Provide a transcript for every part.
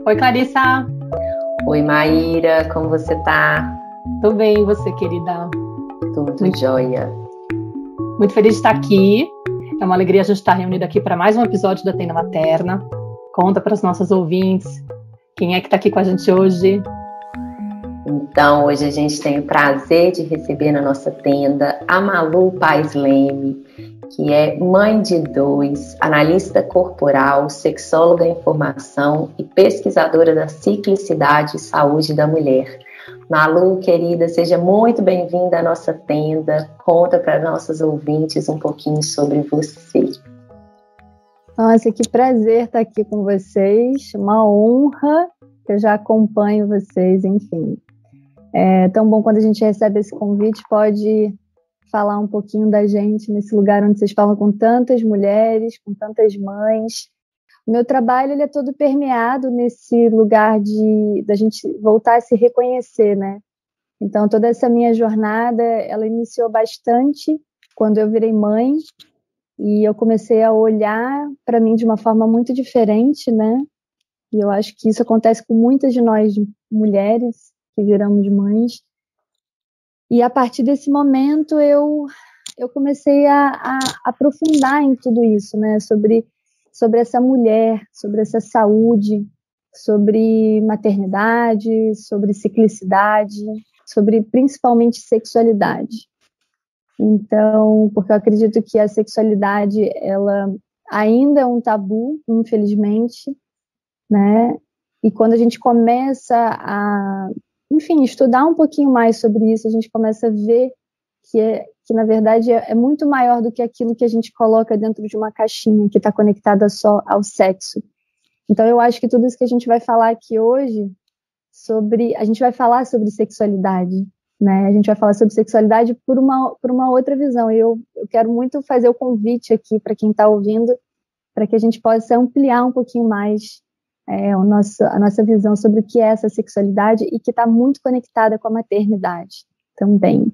Oi, Clarissa. Oi, Maíra, como você tá? Tudo bem, e você, querida? Tudo jóia. Muito feliz de estar aqui. É uma alegria a gente estar reunida aqui para mais um episódio da Tenda Materna. Conta para os nossos ouvintes quem é que está aqui com a gente hoje. Então, hoje a gente tem o prazer de receber na nossa tenda a Malu Paes Leme, que é mãe de 2, analista corporal, sexóloga em formação e pesquisadora da ciclicidade e saúde da mulher. Malu, querida, seja muito bem-vinda à nossa tenda. Conta para nossos ouvintes um pouquinho sobre você. Nossa, que prazer estar aqui com vocês. Uma honra, que eu já acompanho vocês, enfim. É tão bom quando a gente recebe esse convite, pode falar um pouquinho da gente nesse lugar onde vocês falam com tantas mulheres, com tantas mães. O meu trabalho ele é todo permeado nesse lugar da gente voltar a se reconhecer, né? Então, toda essa minha jornada, ela iniciou bastante quando eu virei mãe e eu comecei a olhar para mim de uma forma muito diferente, né? E eu acho que isso acontece com muitas de nós mulheres que viramos mães. E a partir desse momento eu comecei a aprofundar em tudo isso, né? Sobre essa mulher, sobre essa saúde, sobre maternidade, sobre ciclicidade, sobre principalmente sexualidade. Então, porque eu acredito que a sexualidade ela ainda é um tabu, infelizmente, né? E quando a gente começa a, enfim, estudar um pouquinho mais sobre isso, a gente começa a ver que na verdade é muito maior do que aquilo que a gente coloca dentro de uma caixinha que está conectada só ao sexo. Então eu acho que tudo isso que a gente vai falar aqui hoje a gente vai falar sobre sexualidade, né? A gente vai falar sobre sexualidade por uma outra visão. E eu quero muito fazer o convite aqui para quem está ouvindo, para que a gente possa ampliar um pouquinho mais a nossa visão sobre o que é essa sexualidade e que está muito conectada com a maternidade também.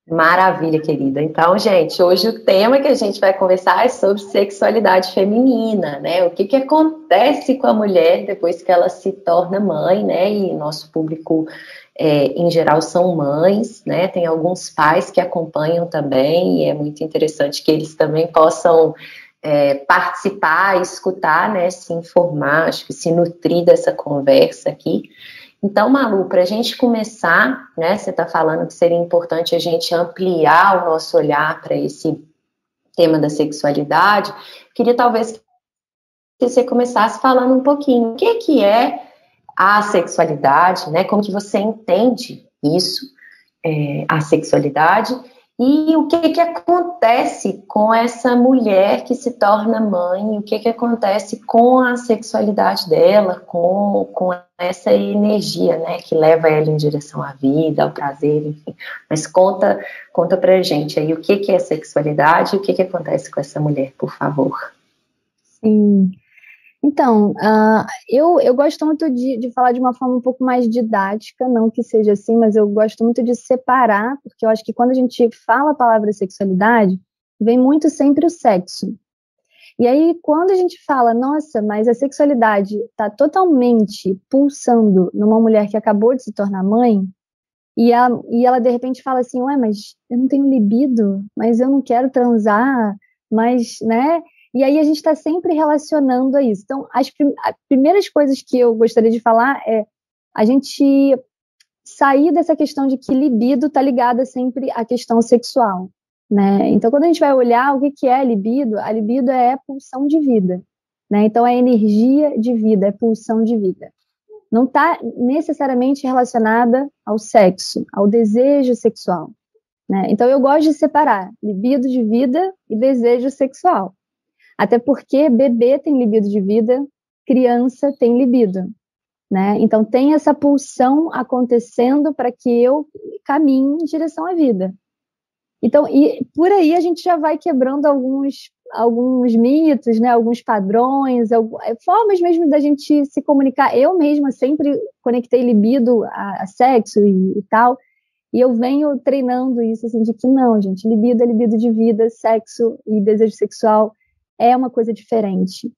Maravilha, querida. Então, gente, hoje o tema que a gente vai conversar é sobre sexualidade feminina, né? O que acontece com a mulher depois que ela se torna mãe, né? E nosso público, em geral, são mães, né? Tem alguns pais que acompanham também, e é muito interessante que eles também possam participar, escutar, né? Se informar, acho que se nutrir dessa conversa aqui. Então, Malu, para a gente começar, né, você está falando que seria importante a gente ampliar o nosso olhar para esse tema da sexualidade, queria talvez que você começasse falando um pouquinho o que é a sexualidade, né, como que você entende isso, a sexualidade, e o que acontece com essa mulher que se torna mãe, o que acontece com a sexualidade dela, com essa energia, né, que leva ela em direção à vida, ao prazer, enfim. Mas conta pra gente aí o que é sexualidade e o que acontece com essa mulher, por favor. Sim. Então, eu gosto muito de falar de uma forma um pouco mais didática, não que seja assim, mas eu gosto muito de separar, porque eu acho que quando a gente fala a palavra sexualidade, vem muito sempre o sexo. E aí, quando a gente fala, nossa, mas a sexualidade está totalmente pulsando numa mulher que acabou de se tornar mãe, e ela de repente fala assim, ué, mas eu não tenho libido, mas eu não quero transar, mas, né? E aí a gente está sempre relacionando a isso. Então, as primeiras coisas que eu gostaria de falar é a gente sair dessa questão de que libido está ligada sempre à questão sexual, né? Então, quando a gente vai olhar o que é a libido é pulsão de vida, né? Então, é energia de vida, é pulsão de vida. Não está necessariamente relacionada ao sexo, ao desejo sexual, né? Então, eu gosto de separar libido de vida e desejo sexual. Até porque bebê tem libido de vida, criança tem libido, né? Então tem essa pulsão acontecendo para que eu caminhe em direção à vida. Então, e por aí a gente já vai quebrando alguns mitos, né? Alguns padrões, formas mesmo da gente se comunicar. Eu mesma sempre conectei libido a sexo e tal, e eu venho treinando isso, assim, de que não, gente, libido é libido de vida, sexo e desejo sexual é uma coisa diferente.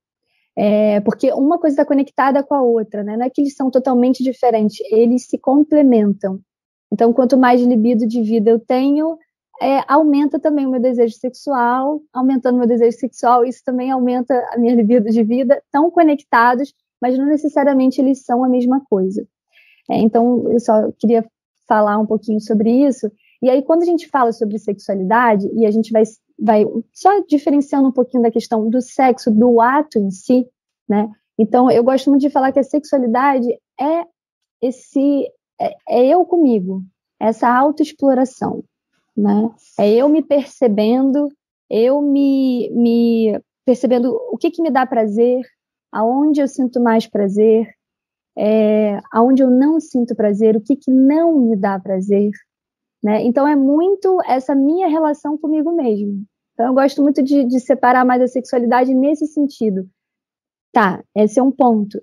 Porque uma coisa está conectada com a outra, né? Não é que eles são totalmente diferentes, eles se complementam. Então, quanto mais libido de vida eu tenho, aumenta também o meu desejo sexual. Aumentando o meu desejo sexual, isso também aumenta a minha libido de vida. Estão conectados, mas não necessariamente eles são a mesma coisa. Então, eu só queria falar um pouquinho sobre isso. E aí, quando a gente fala sobre sexualidade, e a gente vai só diferenciando um pouquinho da questão do sexo, do ato em si, né? Então, eu gosto muito de falar que a sexualidade é eu comigo, essa autoexploração, né? É eu me percebendo, eu me percebendo o que me dá prazer, aonde eu sinto mais prazer, aonde eu não sinto prazer, o que não me dá prazer, né? Então, é muito essa minha relação comigo mesmo. Então, eu gosto muito de separar mais a sexualidade nesse sentido. Tá, esse é um ponto.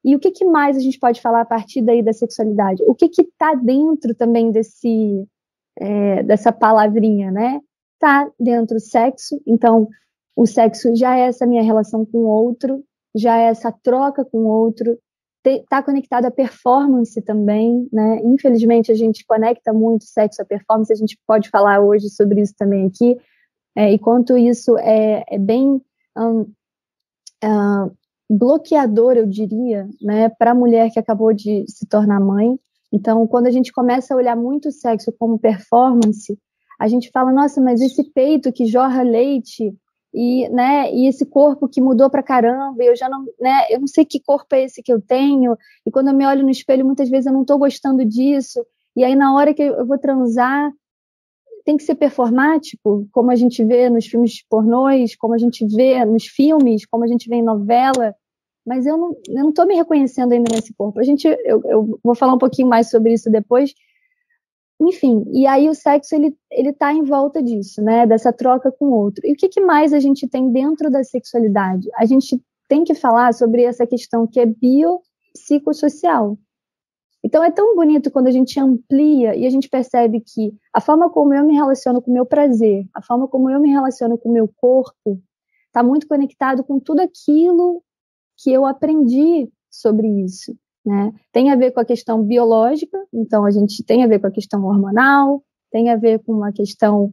E o que mais a gente pode falar a partir daí da sexualidade? O que está dentro também dessa palavrinha, né? Está dentro o sexo. Então, o sexo já é essa minha relação com o outro, já é essa troca com o outro. Está conectado à performance também, né? Infelizmente, a gente conecta muito sexo à performance. A gente pode falar hoje sobre isso também aqui. E quanto isso é bem bloqueador, eu diria, né, para a mulher que acabou de se tornar mãe. Então, quando a gente começa a olhar muito o sexo como performance, a gente fala, nossa, mas esse peito que jorra leite e esse corpo que mudou pra caramba, eu já não, né, eu não sei que corpo é esse que eu tenho, e quando eu me olho no espelho, muitas vezes eu não estou gostando disso, e aí na hora que eu vou transar, tem que ser performático, como a gente vê nos filmes pornôs, como a gente vê nos filmes, como a gente vê em novela, mas eu não estou me reconhecendo ainda nesse corpo. Eu vou falar um pouquinho mais sobre isso depois. Enfim, e aí o sexo, ele tá em volta disso, né, dessa troca com o outro. E o que mais a gente tem dentro da sexualidade? A gente tem que falar sobre essa questão que é biopsicossocial. Então, é tão bonito quando a gente amplia e a gente percebe que a forma como eu me relaciono com o meu prazer, a forma como eu me relaciono com o meu corpo, está muito conectado com tudo aquilo que eu aprendi sobre isso, né? Tem a ver com a questão biológica, então a gente tem a ver com a questão hormonal, tem a ver com uma questão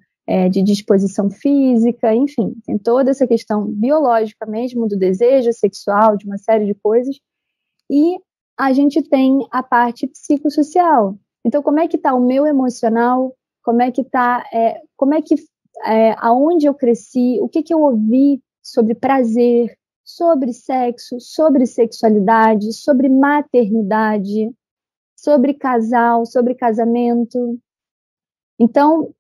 de disposição física, enfim, tem toda essa questão biológica mesmo, do desejo sexual, de uma série de coisas, e a gente tem a parte psicossocial. Então, como é que está o meu emocional? Como é que está, aonde eu cresci? O que eu ouvi sobre prazer, sobre sexo, sobre sexualidade, sobre maternidade, sobre casal, sobre casamento? Então,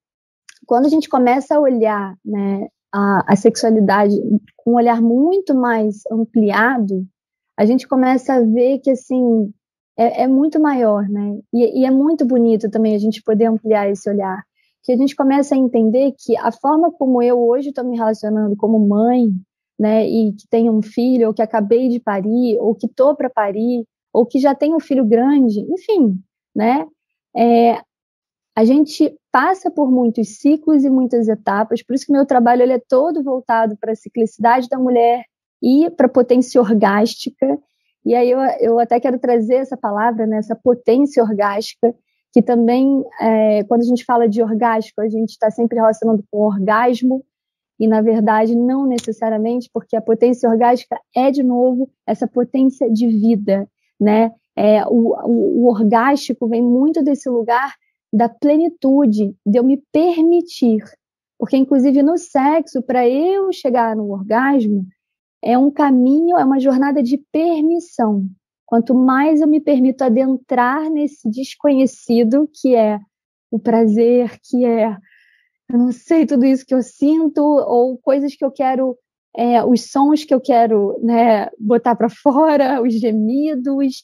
quando a gente começa a olhar, né, a sexualidade com um olhar muito mais ampliado, a gente começa a ver que, assim, é muito maior, né? E é muito bonito também a gente poder ampliar esse olhar. Que a gente começa a entender que a forma como eu hoje estou me relacionando como mãe, né, e que tenho um filho, ou que acabei de parir, ou que estou para parir, ou que já tenho um filho grande, enfim, né? A gente passa por muitos ciclos e muitas etapas, por isso que o meu trabalho ele é todo voltado para a ciclicidade da mulher, e para a potência orgástica, e aí eu até quero trazer essa palavra, né, essa potência orgástica, que também, quando a gente fala de orgástico, a gente está sempre relacionando com orgasmo, e na verdade não necessariamente, porque a potência orgástica é, de novo, essa potência de vida, né? O orgástico vem muito desse lugar da plenitude, de eu me permitir, porque inclusive no sexo, para eu chegar no orgasmo, é um caminho, é uma jornada de permissão. Quanto mais eu me permito adentrar nesse desconhecido, que é o prazer, que é, eu não sei, tudo isso que eu sinto, ou coisas que eu quero, os sons que eu quero, né, botar para fora, os gemidos,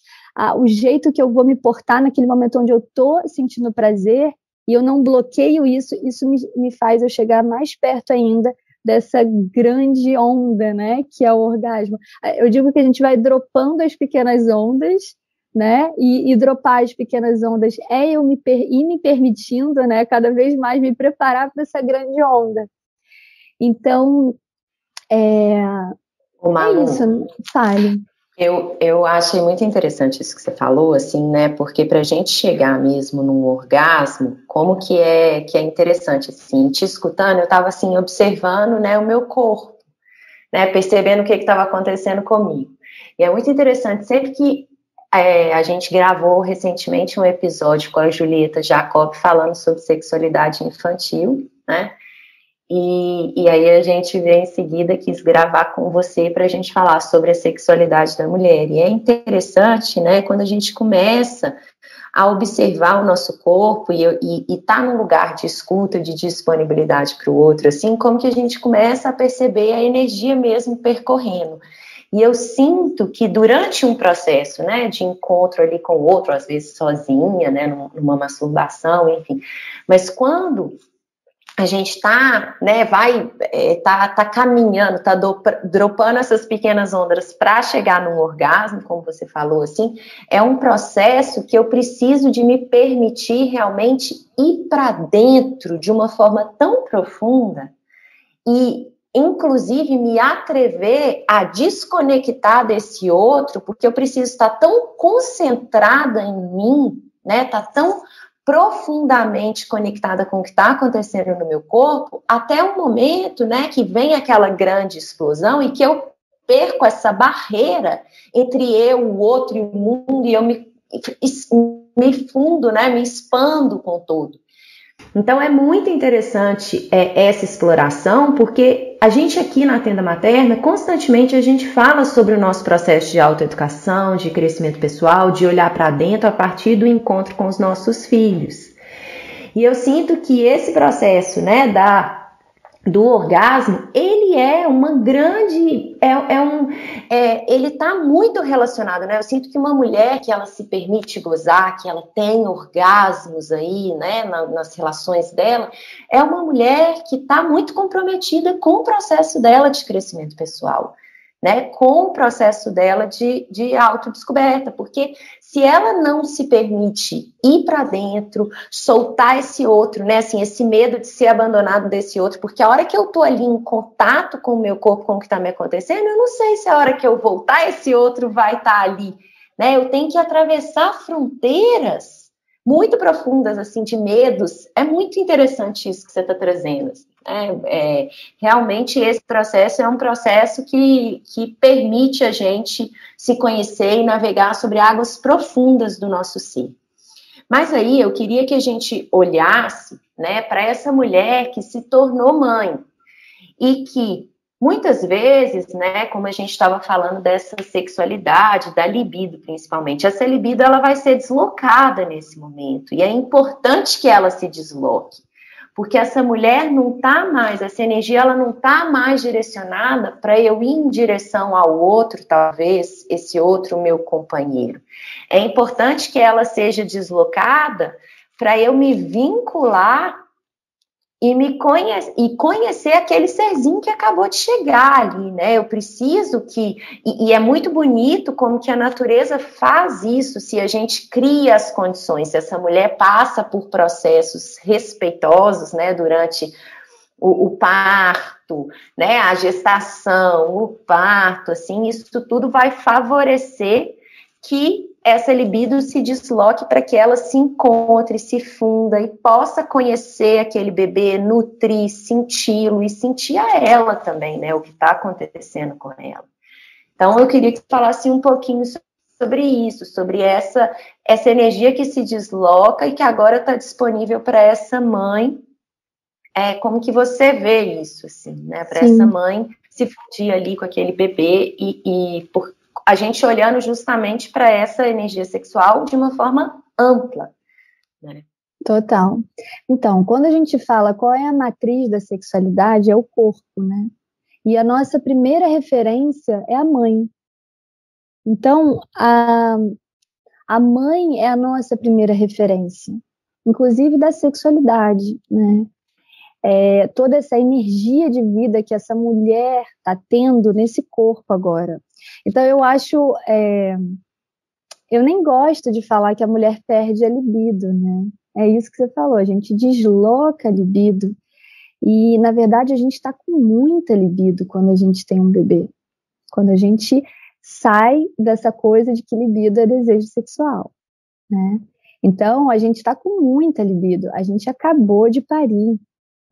o jeito que eu vou me portar naquele momento onde eu estou sentindo prazer, e eu não bloqueio isso me faz eu chegar mais perto ainda dessa grande onda, né, que é o orgasmo. Eu digo que a gente vai dropando as pequenas ondas, né, e dropar as pequenas ondas eu me permitindo, né, cada vez mais me preparar para essa grande onda. Então, Malu, é isso, fale. Eu achei muito interessante isso que você falou, assim, né? Porque para a gente chegar mesmo num orgasmo, como que é interessante, assim, te escutando, eu estava assim observando, né, o meu corpo, né, percebendo o que estava acontecendo comigo. E é muito interessante, sempre que a gente gravou recentemente um episódio com a Julieta Jacob falando sobre sexualidade infantil, né? E aí a gente veio em seguida, quis gravar com você para a gente falar sobre a sexualidade da mulher. E é interessante, né, quando a gente começa a observar o nosso corpo e tá num lugar de escuta, de disponibilidade para o outro, assim, como que a gente começa a perceber a energia mesmo percorrendo. E eu sinto que durante um processo, né, de encontro ali com o outro, às vezes sozinha, né, numa masturbação, enfim, mas quando a gente tá, né, tá caminhando, tá dropando essas pequenas ondas para chegar num orgasmo, como você falou, assim, é um processo que eu preciso de me permitir realmente ir para dentro de uma forma tão profunda e, inclusive, me atrever a desconectar desse outro, porque eu preciso estar tão concentrada em mim, né, tá tão profundamente conectada com o que está acontecendo no meu corpo, até o momento, né, que vem aquela grande explosão e que eu perco essa barreira entre eu, o outro e o mundo, e eu me fundo, né, me expando com todo. Então é muito interessante essa exploração, porque a gente aqui na Tenda Materna, constantemente a gente fala sobre o nosso processo de autoeducação, de crescimento pessoal, de olhar para dentro a partir do encontro com os nossos filhos. E eu sinto que esse processo, né, do orgasmo, ele é uma grande, ele está muito relacionado, né? Eu sinto que uma mulher que ela se permite gozar, que ela tem orgasmos aí, né, nas relações dela, é uma mulher que está muito comprometida com o processo dela de crescimento pessoal, né? Com o processo dela de autodescoberta, porque se ela não se permite ir para dentro, soltar esse outro, né, assim, esse medo de ser abandonado desse outro, porque a hora que eu tô ali em contato com o meu corpo, com o que tá me acontecendo, eu não sei se a hora que eu voltar esse outro vai estar ali, né? Eu tenho que atravessar fronteiras muito profundas, assim, de medos. É muito interessante isso que você está trazendo, assim, né? Realmente esse processo é um processo que permite a gente se conhecer e navegar sobre águas profundas do nosso ser. Mas aí eu queria que a gente olhasse, né, para essa mulher que se tornou mãe e que muitas vezes, né, como a gente estava falando dessa sexualidade, da libido principalmente, essa libido ela vai ser deslocada nesse momento e é importante que ela se desloque. Porque essa mulher não está mais, essa energia ela não está mais direcionada para eu ir em direção ao outro, talvez, esse outro meu companheiro. É importante que ela seja deslocada para eu me vincular e conhecer aquele serzinho que acabou de chegar ali, né? Eu preciso que... E é muito bonito como que a natureza faz isso, se a gente cria as condições, se essa mulher passa por processos respeitosos, né? Durante o parto, né? A gestação, o parto, assim, isso tudo vai favorecer que essa libido se desloque para que ela se encontre, se funda e possa conhecer aquele bebê, nutrir, senti-lo e sentir a ela também, né, o que está acontecendo com ela. Então, eu queria que você falasse um pouquinho sobre isso, sobre essa energia que se desloca e que agora está disponível para essa mãe. Como que você vê isso, assim, né, para essa mãe se fundir ali com aquele bebê a gente olhando justamente para essa energia sexual de uma forma ampla, né? Total. Então, quando a gente fala qual é a matriz da sexualidade, é o corpo, né? E a nossa primeira referência é a mãe. Então, a mãe é a nossa primeira referência, inclusive da sexualidade, né? Toda essa energia de vida que essa mulher está tendo nesse corpo agora. Então, eu acho... eu nem gosto de falar que a mulher perde a libido, né? É isso que você falou, a gente desloca a libido. E, na verdade, a gente está com muita libido quando a gente tem um bebê. quando a gente sai dessa coisa de que libido é desejo sexual, né? Então, a gente está com muita libido, a gente acabou de parir,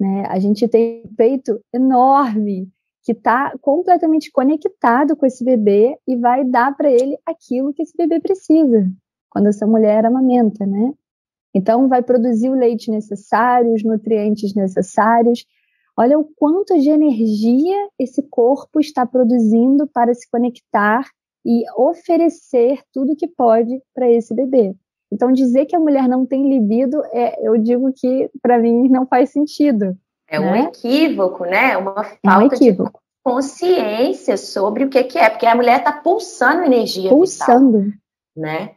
né? A gente tem um peito enorme, que está completamente conectado com esse bebê e vai dar para ele aquilo que esse bebê precisa, quando essa mulher amamenta, né? Então, vai produzir o leite necessário, os nutrientes necessários. Olha o quanto de energia esse corpo está produzindo para se conectar e oferecer tudo que pode para esse bebê. Então, dizer que a mulher não tem libido, eu digo que, para mim, não faz sentido. É um equívoco, né? Uma falta de consciência sobre o que é, porque a mulher está pulsando energia vital, né?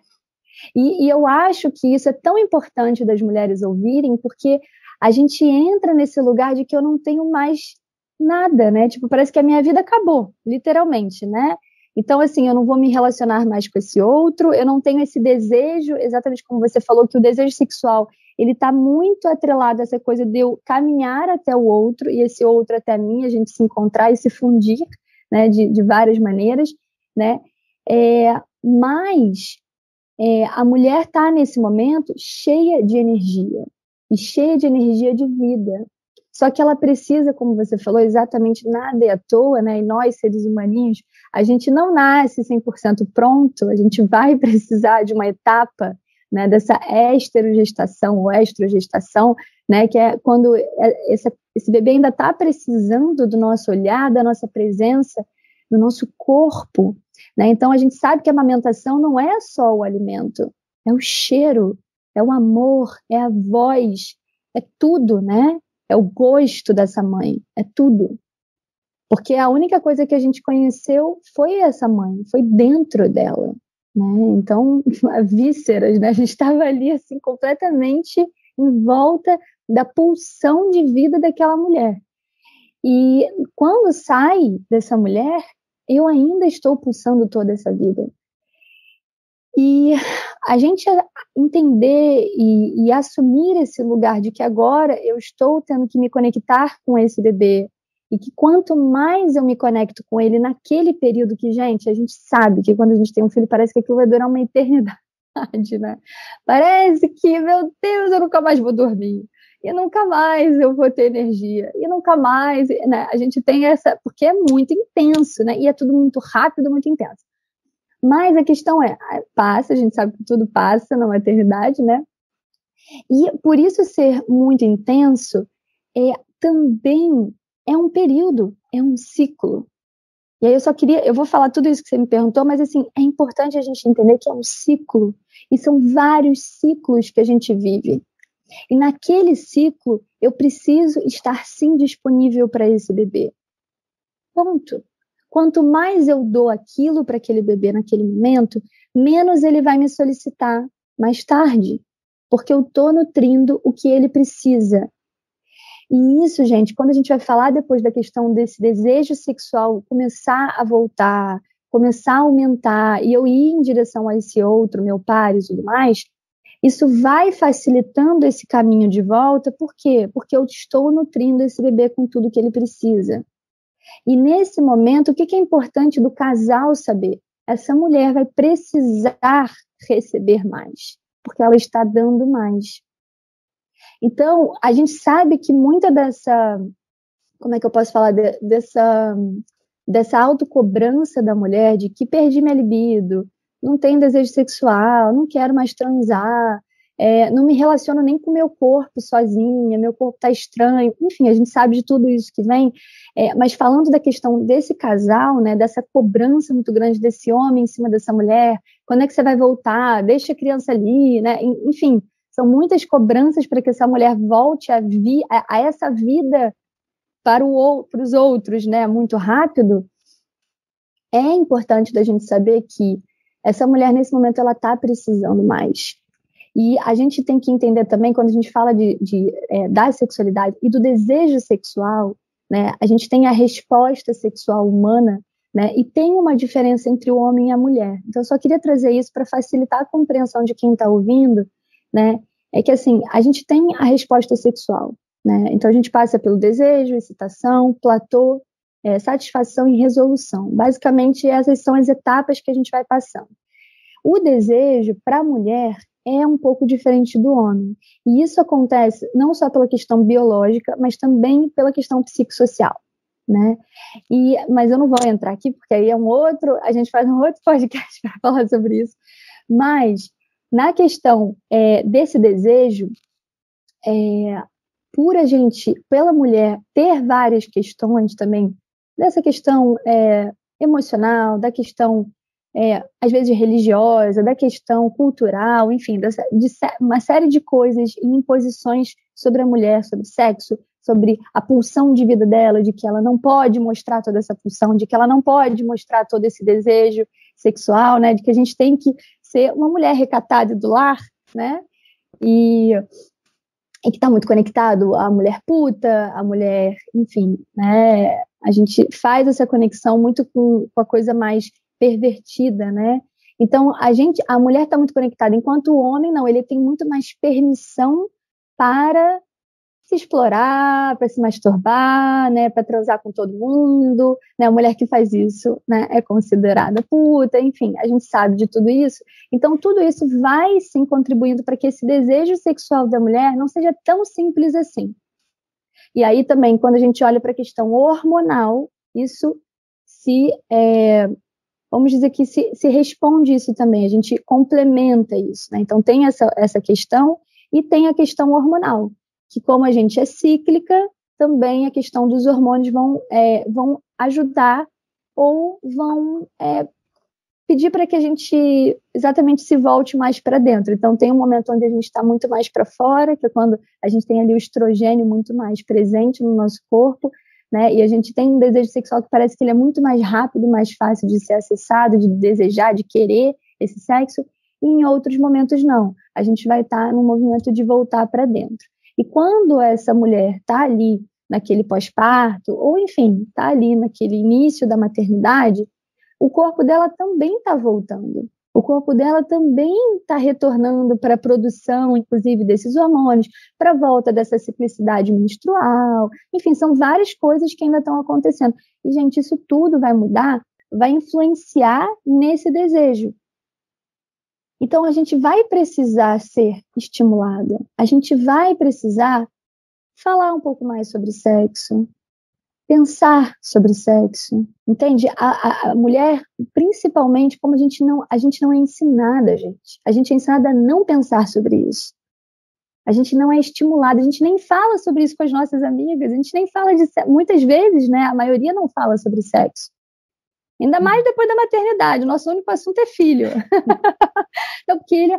E eu acho que isso é tão importante das mulheres ouvirem, porque a gente entra nesse lugar de que eu não tenho mais nada, né? Tipo, parece que a minha vida acabou, literalmente, né? Então, assim, eu não vou me relacionar mais com esse outro, eu não tenho esse desejo, exatamente como você falou, que o desejo sexual, ele está muito atrelado a essa coisa de eu caminhar até o outro, e esse outro até mim, a gente se encontrar e se fundir, né, de várias maneiras, né? Mas a mulher está, nesse momento, cheia de energia, e cheia de energia de vida. Só que ela precisa, como você falou, exatamente nada é à toa, né? E nós, seres humaninhos, a gente não nasce 100% pronto, a gente vai precisar de uma etapa, né, dessa esterogestação ou estrogestação, né, que é quando esse bebê ainda está precisando do nosso olhar, da nossa presença, do nosso corpo, né? Então, a gente sabe que a amamentação não é só o alimento, é o cheiro, é o amor, é a voz, é tudo, né? É o gosto dessa mãe, é tudo. Porque a única coisa que a gente conheceu foi essa mãe, foi dentro dela, né? Então, vísceras, né? A gente estava ali, assim, completamente em volta da pulsão de vida daquela mulher. E quando sai dessa mulher, eu ainda estou pulsando toda essa vida. E a gente entender e assumir esse lugar de que agora eu estou tendo que me conectar com esse bebê, e que quanto mais eu me conecto com ele naquele período que, gente, a gente sabe que quando a gente tem um filho parece que aquilo vai durar uma eternidade, né? Parece que, meu Deus, eu nunca mais vou dormir, e nunca mais eu vou ter energia, e nunca mais, né? A gente tem essa, porque é muito intenso, né? E é tudo muito rápido, muito intenso. Mas a questão passa, a gente sabe que tudo passa na eternidade, né? E por isso ser muito intenso, também é um período, é um ciclo. E aí eu vou falar tudo isso que você me perguntou, mas assim, é importante a gente entender que é um ciclo, e são vários ciclos que a gente vive. E naquele ciclo, eu preciso estar sim disponível para esse bebê. Ponto. Quanto mais eu dou aquilo para aquele bebê naquele momento, menos ele vai me solicitar mais tarde, porque eu estou nutrindo o que ele precisa. E isso, gente, quando a gente vai falar depois da questão desse desejo sexual começar a voltar, começar a aumentar, e eu ir em direção a esse outro, meu par e tudo mais, isso vai facilitando esse caminho de volta. Por quê? Porque eu estou nutrindo esse bebê com tudo que ele precisa. E nesse momento, o que é importante do casal saber? Essa mulher vai precisar receber mais, porque ela está dando mais. Então, a gente sabe que muita dessa, como é que eu posso falar, dessa autocobrança da mulher, de que perdi minha libido, não tenho desejo sexual, não quero mais transar, não me relaciono nem com o meu corpo sozinha, meu corpo está estranho, enfim, a gente sabe de tudo isso que vem, mas falando da questão desse casal, né, dessa cobrança muito grande desse homem em cima dessa mulher, quando é que você vai voltar, deixa a criança ali, né, enfim, são muitas cobranças para que essa mulher volte a essa vida para os outros, né, muito rápido. É importante da gente saber que essa mulher, nesse momento, ela está precisando mais. E a gente tem que entender também, quando a gente fala da sexualidade e do desejo sexual, né, a gente tem a resposta sexual humana, né, e tem uma diferença entre o homem e a mulher. Então, eu só queria trazer isso para facilitar a compreensão de quem está ouvindo, né, é que, assim, a gente tem a resposta sexual, né, então a gente passa pelo desejo, excitação, platô, satisfação e resolução. Basicamente, essas são as etapas que a gente vai passando. O desejo, para a mulher, é um pouco diferente do homem. E isso acontece não só pela questão biológica, mas também pela questão psicossocial, né? Mas eu não vou entrar aqui, porque aí a gente faz um outro podcast para falar sobre isso. Mas, na questão desse desejo, pela mulher ter várias questões também, dessa questão emocional, da questão às vezes religiosa, da questão cultural, enfim, de uma série de coisas e imposições sobre a mulher, sobre sexo, sobre a pulsão de vida dela, de que ela não pode mostrar toda essa pulsão, de que ela não pode mostrar todo esse desejo sexual, né, de que a gente tem que ser uma mulher recatada e do lar, né, e que está muito conectado à mulher puta, à mulher, enfim, né, a gente faz essa conexão muito com a coisa mais pervertida, né? Então, a mulher está muito conectada, enquanto o homem, não, ele tem muito mais permissão para se explorar, para se masturbar, né, para transar com todo mundo, né? A mulher que faz isso, né, é considerada puta, enfim, a gente sabe de tudo isso. Então, tudo isso vai, sim, contribuindo para que esse desejo sexual da mulher não seja tão simples assim. E aí também, quando a gente olha para a questão hormonal, isso vamos dizer que se responde isso também, a gente complementa isso, né? Então tem essa questão e tem a questão hormonal, que como a gente é cíclica, também a questão dos hormônios vão ajudar ou vão pedir para que a gente exatamente se volte mais para dentro. Então tem um momento onde a gente está muito mais para fora, que é quando a gente tem ali o estrogênio muito mais presente no nosso corpo, né? E a gente tem um desejo sexual que parece que ele é muito mais rápido, mais fácil de ser acessado, de desejar, de querer esse sexo, e em outros momentos não. A gente vai estar num movimento de voltar para dentro. E quando essa mulher está ali naquele pós-parto, ou enfim, está ali naquele início da maternidade, o corpo dela também está voltando. O corpo dela também está retornando para a produção, inclusive, desses hormônios, para a volta dessa ciclicidade menstrual. Enfim, são várias coisas que ainda estão acontecendo. E, gente, isso tudo vai mudar, vai influenciar nesse desejo. Então, a gente vai precisar ser estimulada. A gente vai precisar falar um pouco mais sobre sexo, pensar sobre sexo, entende? A mulher, principalmente, como a gente não é ensinada, a gente é ensinada a não pensar sobre isso. A gente não é estimulada, a gente nem fala sobre isso com as nossas amigas, a gente nem fala de sexo. Muitas vezes, né, a maioria não fala sobre sexo. Ainda mais depois da maternidade, o nosso único assunto é filho. Então, porque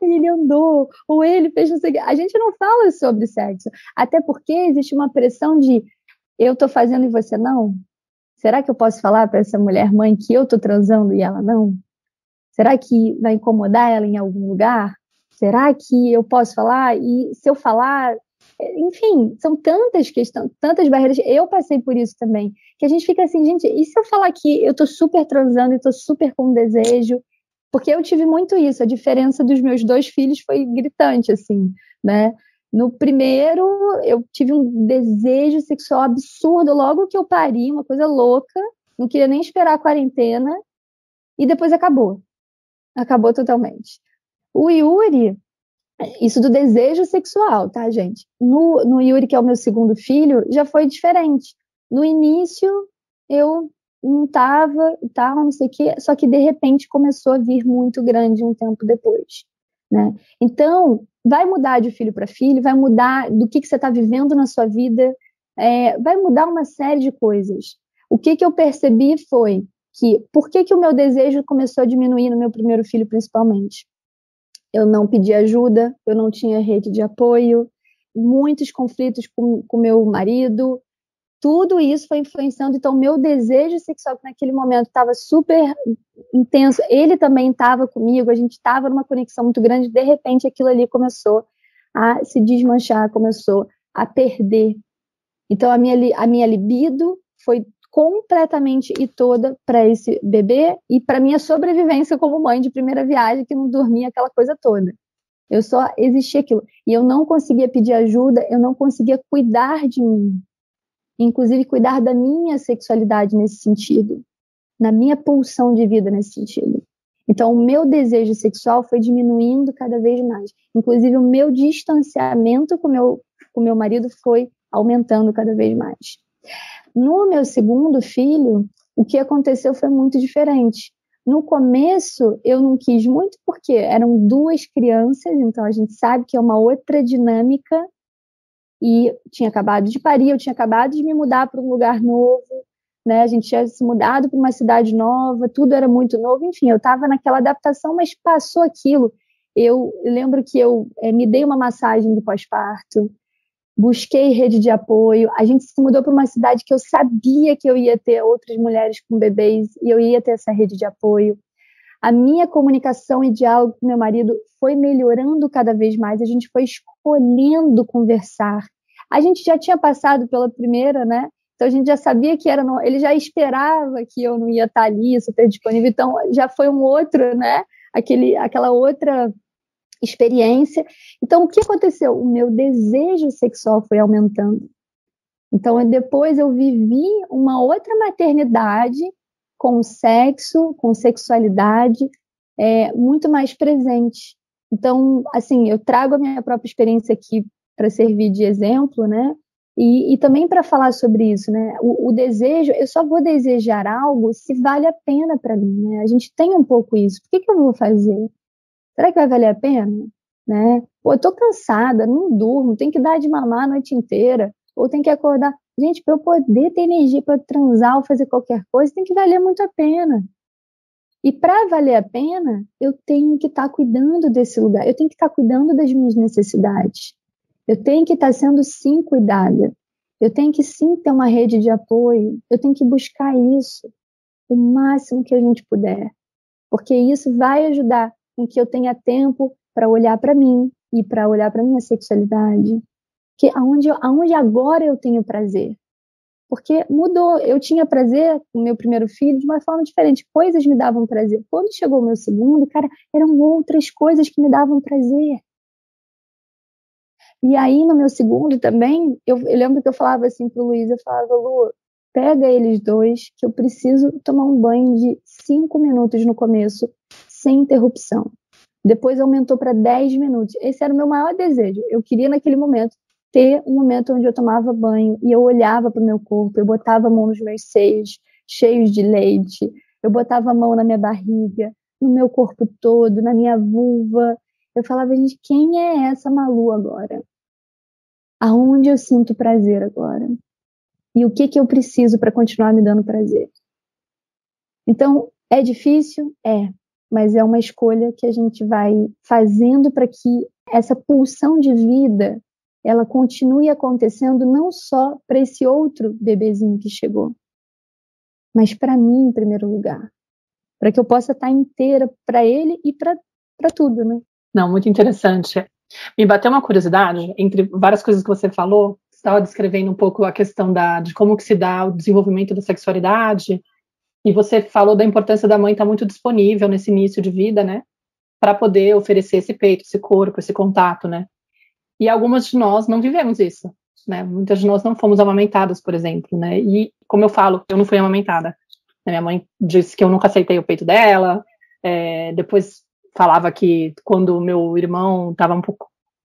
ele andou, ou ele fez não sei o quê. A gente não fala sobre sexo, até porque existe uma pressão de eu estou fazendo e você não? Será que eu posso falar para essa mulher mãe que eu estou transando e ela não? Será que vai incomodar ela em algum lugar? Será que eu posso falar? E se eu falar... Enfim, são tantas questões, tantas barreiras. Eu passei por isso também, que a gente fica assim, gente, e se eu falar que eu estou super transando e estou super com desejo? Porque eu tive muito isso, a diferença dos meus 2 filhos foi gritante, assim, né? No primeiro, eu tive um desejo sexual absurdo logo que eu pari, uma coisa louca, não queria nem esperar a quarentena, e depois acabou. Acabou totalmente. O Yuri, isso do desejo sexual, tá, gente? No Yuri, que é o meu segundo filho, já foi diferente. No início, eu não estava, não sei o quê, só que de repente começou a vir muito grande um tempo depois, né? Então, vai mudar de filho para filho, vai mudar do que você está vivendo na sua vida, vai mudar uma série de coisas. O que eu percebi foi que, por que o meu desejo começou a diminuir no meu primeiro filho, principalmente? Eu não pedi ajuda, eu não tinha rede de apoio, muitos conflitos com meu marido, tudo isso foi influenciando. Então, meu desejo sexual, que naquele momento estava super intenso, ele também estava comigo, a gente estava numa conexão muito grande, de repente aquilo ali começou a se desmanchar, começou a perder. Então, a minha libido foi completamente e toda para esse bebê e para minha sobrevivência como mãe de primeira viagem, que não dormia, aquela coisa toda. Eu só existia aquilo. E eu não conseguia pedir ajuda, eu não conseguia cuidar de mim. inclusive cuidar da minha sexualidade nesse sentido, na minha pulsão de vida nesse sentido. Então, o meu desejo sexual foi diminuindo cada vez mais. Inclusive, o meu distanciamento com o meu marido foi aumentando cada vez mais. No meu segundo filho, o que aconteceu foi muito diferente. No começo, eu não quis muito porque eram 2 crianças, então a gente sabe que é uma outra dinâmica, e tinha acabado de parir, eu tinha acabado de me mudar para um lugar novo, né? A gente tinha se mudado para uma cidade nova, tudo era muito novo, enfim, eu estava naquela adaptação, mas passou aquilo. Eu lembro que eu me dei uma massagem do pós-parto, busquei rede de apoio, a gente se mudou para uma cidade que eu sabia que eu ia ter outras mulheres com bebês e eu ia ter essa rede de apoio. A minha comunicação e diálogo com meu marido foi melhorando cada vez mais, a gente foi escolhendo conversar. A gente já tinha passado pela primeira, né? Então a gente já sabia que ele já esperava que eu não ia estar ali, super disponível, então já foi um outro, né? Aquela outra experiência. Então, o que aconteceu? O meu desejo sexual foi aumentando. Então, depois eu vivi uma outra maternidade com sexo, com sexualidade, muito mais presente. Então, assim, eu trago a minha própria experiência aqui para servir de exemplo, né? E também para falar sobre isso, né? O desejo, eu só vou desejar algo se vale a pena para mim, né? A gente tem um pouco isso. Por que eu vou fazer? Será que vai valer a pena? Né? Pô, eu tô cansada, não durmo, tem que dar de mamar a noite inteira, ou tem que acordar. Gente, para eu poder ter energia para transar ou fazer qualquer coisa, tem que valer muito a pena. E para valer a pena, eu tenho que estar cuidando desse lugar, eu tenho que estar cuidando das minhas necessidades. Eu tenho que estar sendo, sim, cuidada. Eu tenho que, sim, ter uma rede de apoio. Eu tenho que buscar isso o máximo que a gente puder. Porque isso vai ajudar com que eu tenha tempo para olhar para mim e para olhar para minha sexualidade. Que aonde agora eu tenho prazer. Porque mudou. Eu tinha prazer com o meu primeiro filho de uma forma diferente. Coisas me davam prazer. Quando chegou o meu segundo, cara, eram outras coisas que me davam prazer. E aí, no meu segundo também, eu lembro que eu falava assim pro Luiz, eu falava, Lu, pega eles 2, que eu preciso tomar um banho de 5 minutos no começo, sem interrupção. Depois aumentou para 10 minutos. Esse era o meu maior desejo. Eu queria, naquele momento, ter um momento onde eu tomava banho e eu olhava para o meu corpo, eu botava a mão nos meus seios, cheios de leite, eu botava a mão na minha barriga, no meu corpo todo, na minha vulva. Eu falava, gente, quem é essa Malu agora? Aonde eu sinto prazer agora? E o que eu preciso para continuar me dando prazer? Então, é difícil? É. Mas é uma escolha que a gente vai fazendo para que essa pulsão de vida ela continue acontecendo não só para esse outro bebezinho que chegou, mas para mim em primeiro lugar. Para que eu possa estar inteira para ele e para tudo, né? Não, muito interessante. Me bateu uma curiosidade, entre várias coisas que você falou, você estava descrevendo um pouco a questão de como que se dá o desenvolvimento da sexualidade, e você falou da importância da mãe estar muito disponível nesse início de vida, né, para poder oferecer esse peito, esse corpo, esse contato, né, e algumas de nós não vivemos isso, né, muitas de nós não fomos amamentadas, por exemplo, né, e como eu falo, eu não fui amamentada, minha mãe disse que eu nunca aceitei o peito dela, depois falava que quando o meu irmão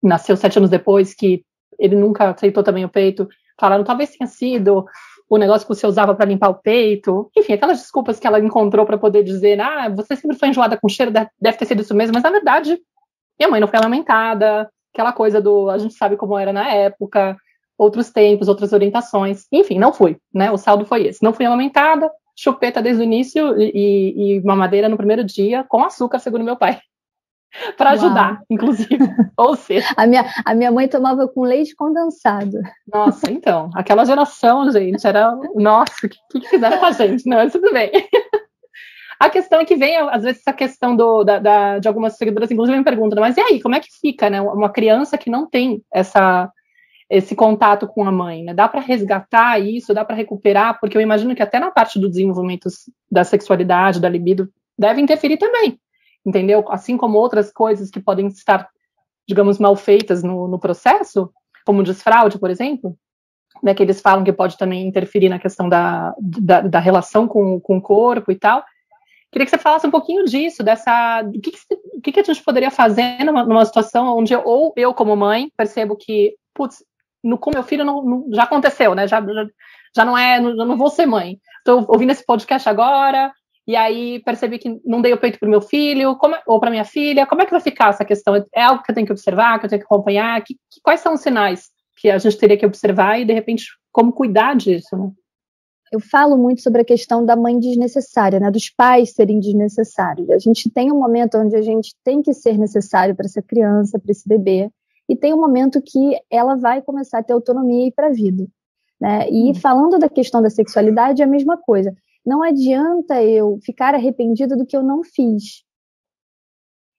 nasceu 7 anos depois, que ele nunca aceitou também o peito, falaram, talvez tenha sido o negócio que você usava para limpar o peito, enfim, aquelas desculpas que ela encontrou para poder dizer, você sempre foi enjoada com cheiro, deve ter sido isso mesmo, mas na verdade, minha mãe não foi amamentada, aquela coisa a gente sabe como era na época, outros tempos, outras orientações, enfim, não fui, né, o saldo foi esse, não fui amamentada, chupeta desde o início e mamadeira no primeiro dia, com açúcar, segundo meu pai. Para ajudar, inclusive. Ou seja... A minha mãe tomava com leite condensado. Nossa, então, aquela geração, gente, era... Nossa, o que fizeram com a gente? Não, tudo bem. A questão é que vem, às vezes, essa questão de algumas seguidoras, inclusive, me perguntam, mas e aí, como é que fica, né? Uma criança que não tem esse contato com a mãe, né? Dá para resgatar isso, dá para recuperar, porque eu imagino que até na parte do desenvolvimento da sexualidade, da libido, deve interferir também, entendeu? Assim como outras coisas que podem estar, digamos, mal feitas no processo, como o desfraude, por exemplo, né, que eles falam que pode também interferir na questão da relação com o corpo e tal. Queria que você falasse um pouquinho disso, do que a gente poderia fazer numa situação onde eu como mãe, percebo que, putz, com meu filho já aconteceu, né? Já não vou ser mãe. Estou ouvindo esse podcast agora, e aí percebi que não dei o peito para o meu filho, ou para minha filha. Como é que vai ficar essa questão? É algo que eu tenho que observar, que eu tenho que acompanhar? Quais são os sinais que a gente teria que observar e, de repente, como cuidar disso, né? Eu falo muito sobre a questão da mãe desnecessária, né, dos pais serem desnecessários. A gente tem um momento onde a gente tem que ser necessário para essa criança, para esse bebê, e tem um momento que ela vai começar a ter autonomia e ir para a vida, né? E falando da questão da sexualidade, é a mesma coisa. Não adianta eu ficar arrependida do que eu não fiz.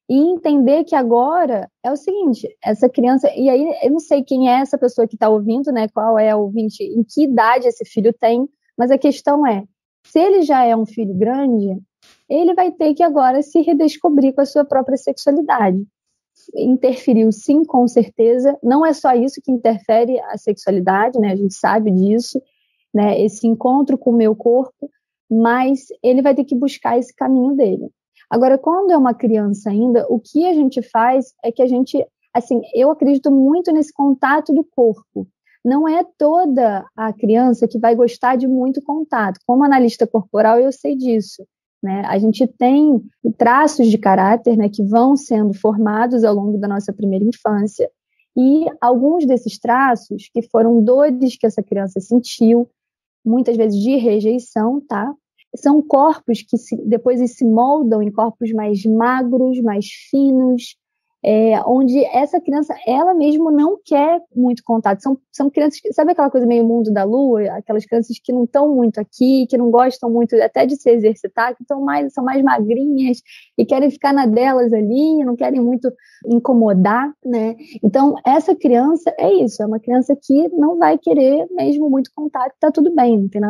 E entender que agora é o seguinte, essa criança... E aí, eu não sei quem é essa pessoa que está ouvindo, né? Qual é o ouvinte, em que idade esse filho tem, mas a questão é, se ele já é um filho grande, ele vai ter que agora se redescobrir com a sua própria sexualidade. Interferiu sim, com certeza. Não é só isso que interfere a sexualidade, né? A gente sabe disso, né? Esse encontro com o meu corpo, mas ele vai ter que buscar esse caminho dele. Agora, quando é uma criança ainda, o que a gente faz é que a gente, assim, eu acredito muito nesse contato do corpo. Não é toda a criança que vai gostar de muito contato. Como analista corporal, eu sei disso, né? A gente tem traços de caráter, né, que vão sendo formados ao longo da nossa primeira infância, e alguns desses traços, que foram dores que essa criança sentiu, muitas vezes de rejeição, tá? São corpos que depois se moldam em corpos mais magros, mais finos, onde essa criança, ela mesmo não quer muito contato. São crianças, sabe aquela coisa meio mundo da lua? Aquelas crianças que não estão muito aqui, que não gostam muito até de se exercitar, que são mais magrinhas e querem ficar na delas ali, não querem muito incomodar, né? Então, essa criança é isso, é uma criança que não vai querer mesmo muito contato, tá tudo bem, não tem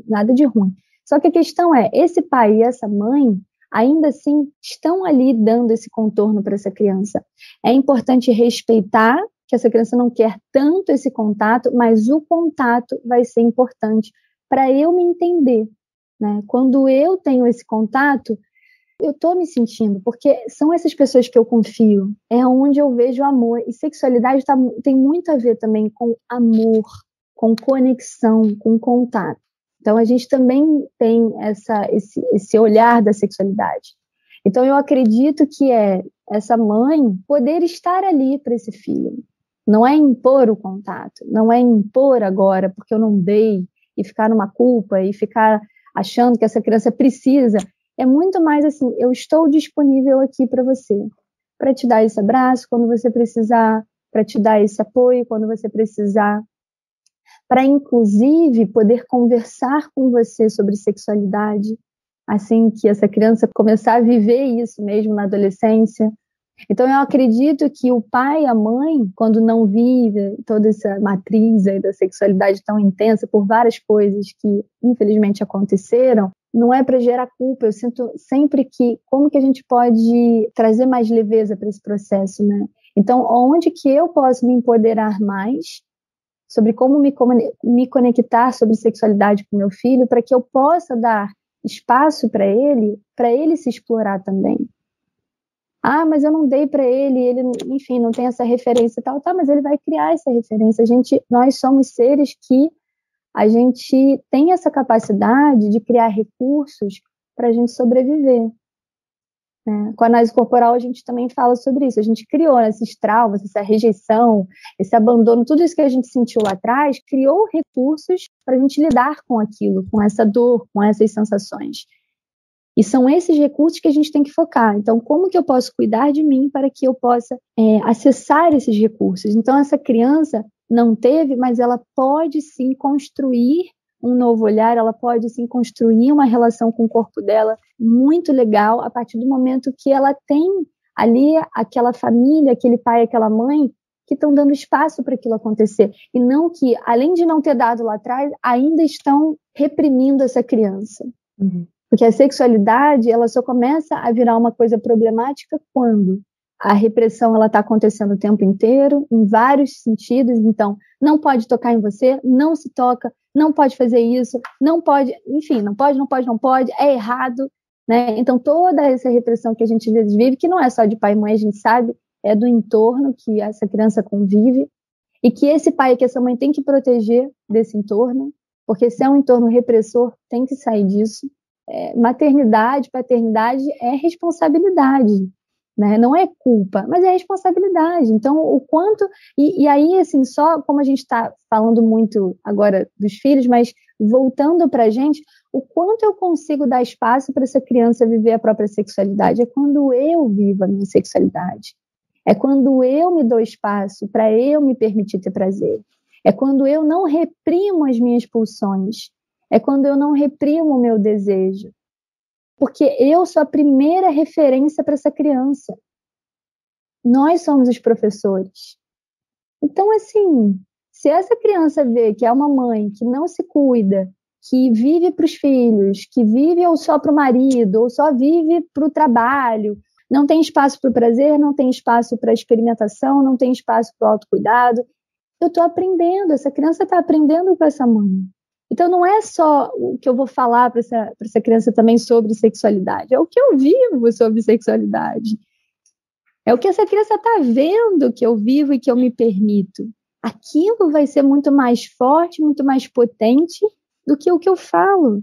nada de ruim. Só que a questão é, esse pai e essa mãe, ainda assim, estão ali dando esse contorno para essa criança. É importante respeitar que essa criança não quer tanto esse contato, mas o contato vai ser importante para eu me entender, né? Quando eu tenho esse contato, eu estou me sentindo, porque são essas pessoas que eu confio, é onde eu vejo amor. E sexualidade tem muito a ver também com amor, com conexão, com contato. Então, a gente também tem esse olhar da sexualidade. Então, eu acredito que é essa mãe poder estar ali para esse filho. Não é impor o contato, não é impor agora, porque eu não dei, e ficar numa culpa, e ficar achando que essa criança precisa. É muito mais assim, eu estou disponível aqui para você, para te dar esse abraço quando você precisar, para te dar esse apoio quando você precisar, para, inclusive, poder conversar com você sobre sexualidade, assim que essa criança começar a viver isso mesmo na adolescência. Então, eu acredito que o pai e a mãe, quando não vive toda essa matriz aí da sexualidade tão intensa por várias coisas que, infelizmente, aconteceram, não é para gerar culpa. Eu sinto sempre que, como que a gente pode trazer mais leveza para esse processo, né? Então, onde que eu posso me empoderar mais sobre como me conectar sobre sexualidade com meu filho, para que eu possa dar espaço para ele se explorar também. Ah, mas eu não dei para ele, enfim, não tem essa referência e tal. Tá, mas ele vai criar essa referência. Nós somos seres que a gente tem essa capacidade de criar recursos para a gente sobreviver. Com a análise corporal, a gente também fala sobre isso. A gente criou esses traumas, essa rejeição, esse abandono, tudo isso que a gente sentiu lá atrás, criou recursos para a gente lidar com aquilo, com essa dor, com essas sensações. E são esses recursos que a gente tem que focar. Então, como que eu posso cuidar de mim para que eu possa acessar esses recursos? Então, essa criança não teve, mas ela pode sim construir um novo olhar, ela pode sim construir uma relação com o corpo dela muito legal a partir do momento que ela tem ali aquela família, aquele pai, aquela mãe que estão dando espaço para aquilo acontecer e não que, além de não ter dado lá atrás, ainda estão reprimindo essa criança. Porque a sexualidade, ela só começa a virar uma coisa problemática quando a repressão ela está acontecendo o tempo inteiro, em vários sentidos. Então, não pode tocar em você, não se toca, não pode fazer isso, não pode, enfim, não pode, é errado, né? Então, toda essa repressão que a gente às vezes vive, que não é só de pai e mãe, a gente sabe, é do entorno que essa criança convive, e que esse pai e que essa mãe tem que proteger desse entorno, porque se é um entorno repressor, tem que sair disso. Maternidade, paternidade é responsabilidade, né? Não é culpa, mas é responsabilidade. Então, o quanto... E aí, assim, só como a gente está falando muito agora dos filhos, mas voltando para a gente, o quanto eu consigo dar espaço para essa criança viver a própria sexualidade é quando eu vivo a minha sexualidade. É quando eu me dou espaço para eu me permitir ter prazer. É quando eu não reprimo as minhas pulsões. É quando eu não reprimo o meu desejo. Porque eu sou a primeira referência para essa criança. Nós somos os professores. Então, assim, se essa criança vê que é uma mãe que não se cuida, que vive para os filhos, que vive ou só para o marido, ou só vive para o trabalho, não tem espaço para o prazer, não tem espaço para a experimentação, não tem espaço para o autocuidado, eu estou aprendendo, essa criança está aprendendo com essa mãe. Então, não é só o que eu vou falar para essa criança também sobre sexualidade, é o que eu vivo sobre sexualidade. É o que essa criança está vendo que eu vivo e que eu me permito. Aquilo vai ser muito mais forte, muito mais potente do que o que eu falo.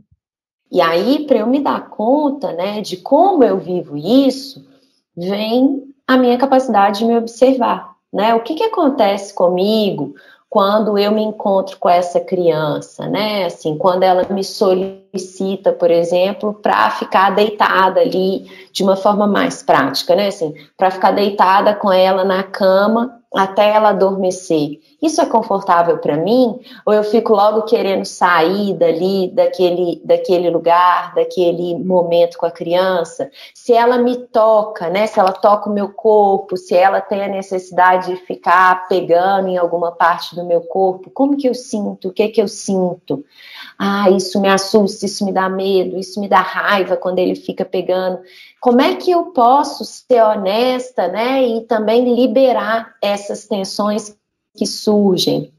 E aí, para eu me dar conta, né, de como eu vivo isso, vem a minha capacidade de me observar, né? O que acontece comigo quando eu me encontro com essa criança, né? Assim, quando ela me solicita, por exemplo, para ficar deitada ali de uma forma mais prática, né? Assim, para ficar deitada com ela na cama até ela adormecer. Isso é confortável para mim? Ou eu fico logo querendo sair dali, daquele lugar, daquele momento com a criança? Se ela me toca, né? Se ela toca o meu corpo, se ela tem a necessidade de ficar pegando em alguma parte do meu corpo, como que eu sinto? O que eu sinto? Isso me assusta, isso me dá medo, isso me dá raiva quando ele fica pegando. Como é que eu posso ser honesta, né, e também liberar essas tensões que surgem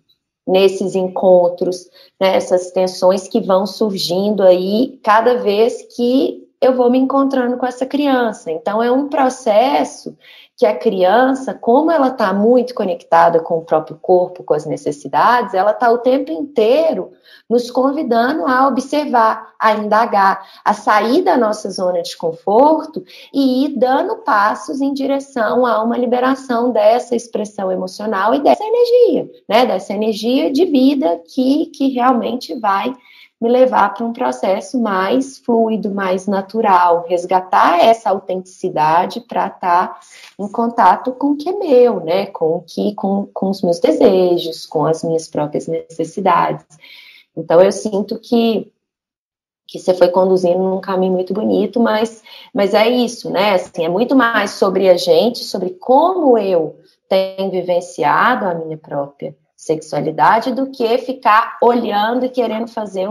nesses encontros, né, essas tensões que vão surgindo aí cada vez que eu vou me encontrando com essa criança. Então, é um processo que a criança, como ela está muito conectada com o próprio corpo, com as necessidades, ela está o tempo inteiro nos convidando a observar, a indagar, a sair da nossa zona de conforto e ir dando passos em direção a uma liberação dessa expressão emocional e dessa energia, né? Dessa energia de vida que realmente vai me levar para um processo mais fluido, mais natural, resgatar essa autenticidade para estar em contato com o que é meu, né? Com os meus desejos, com as minhas próprias necessidades. Então, eu sinto que você foi conduzindo num caminho muito bonito, mas é isso, né? Assim, é muito mais sobre a gente, sobre como eu tenho vivenciado a minha própria sexualidade, do que ficar olhando e querendo fazer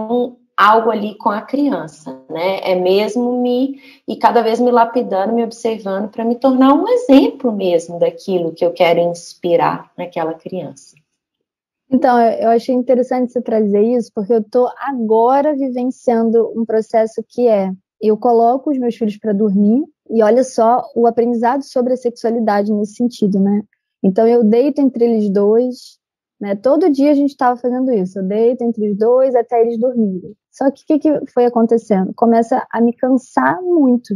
algo ali com a criança, né? É mesmo e cada vez me lapidando, me observando para me tornar um exemplo mesmo daquilo que eu quero inspirar naquela criança. Então, eu achei interessante você trazer isso, porque eu estou agora vivenciando um processo que eu coloco os meus filhos para dormir, e olha só o aprendizado sobre a sexualidade nesse sentido, né? Então, eu deito entre eles dois, né? Todo dia a gente estava fazendo isso, eu deito entre os dois até eles dormirem. Só que o que foi acontecendo? Começa a me cansar muito.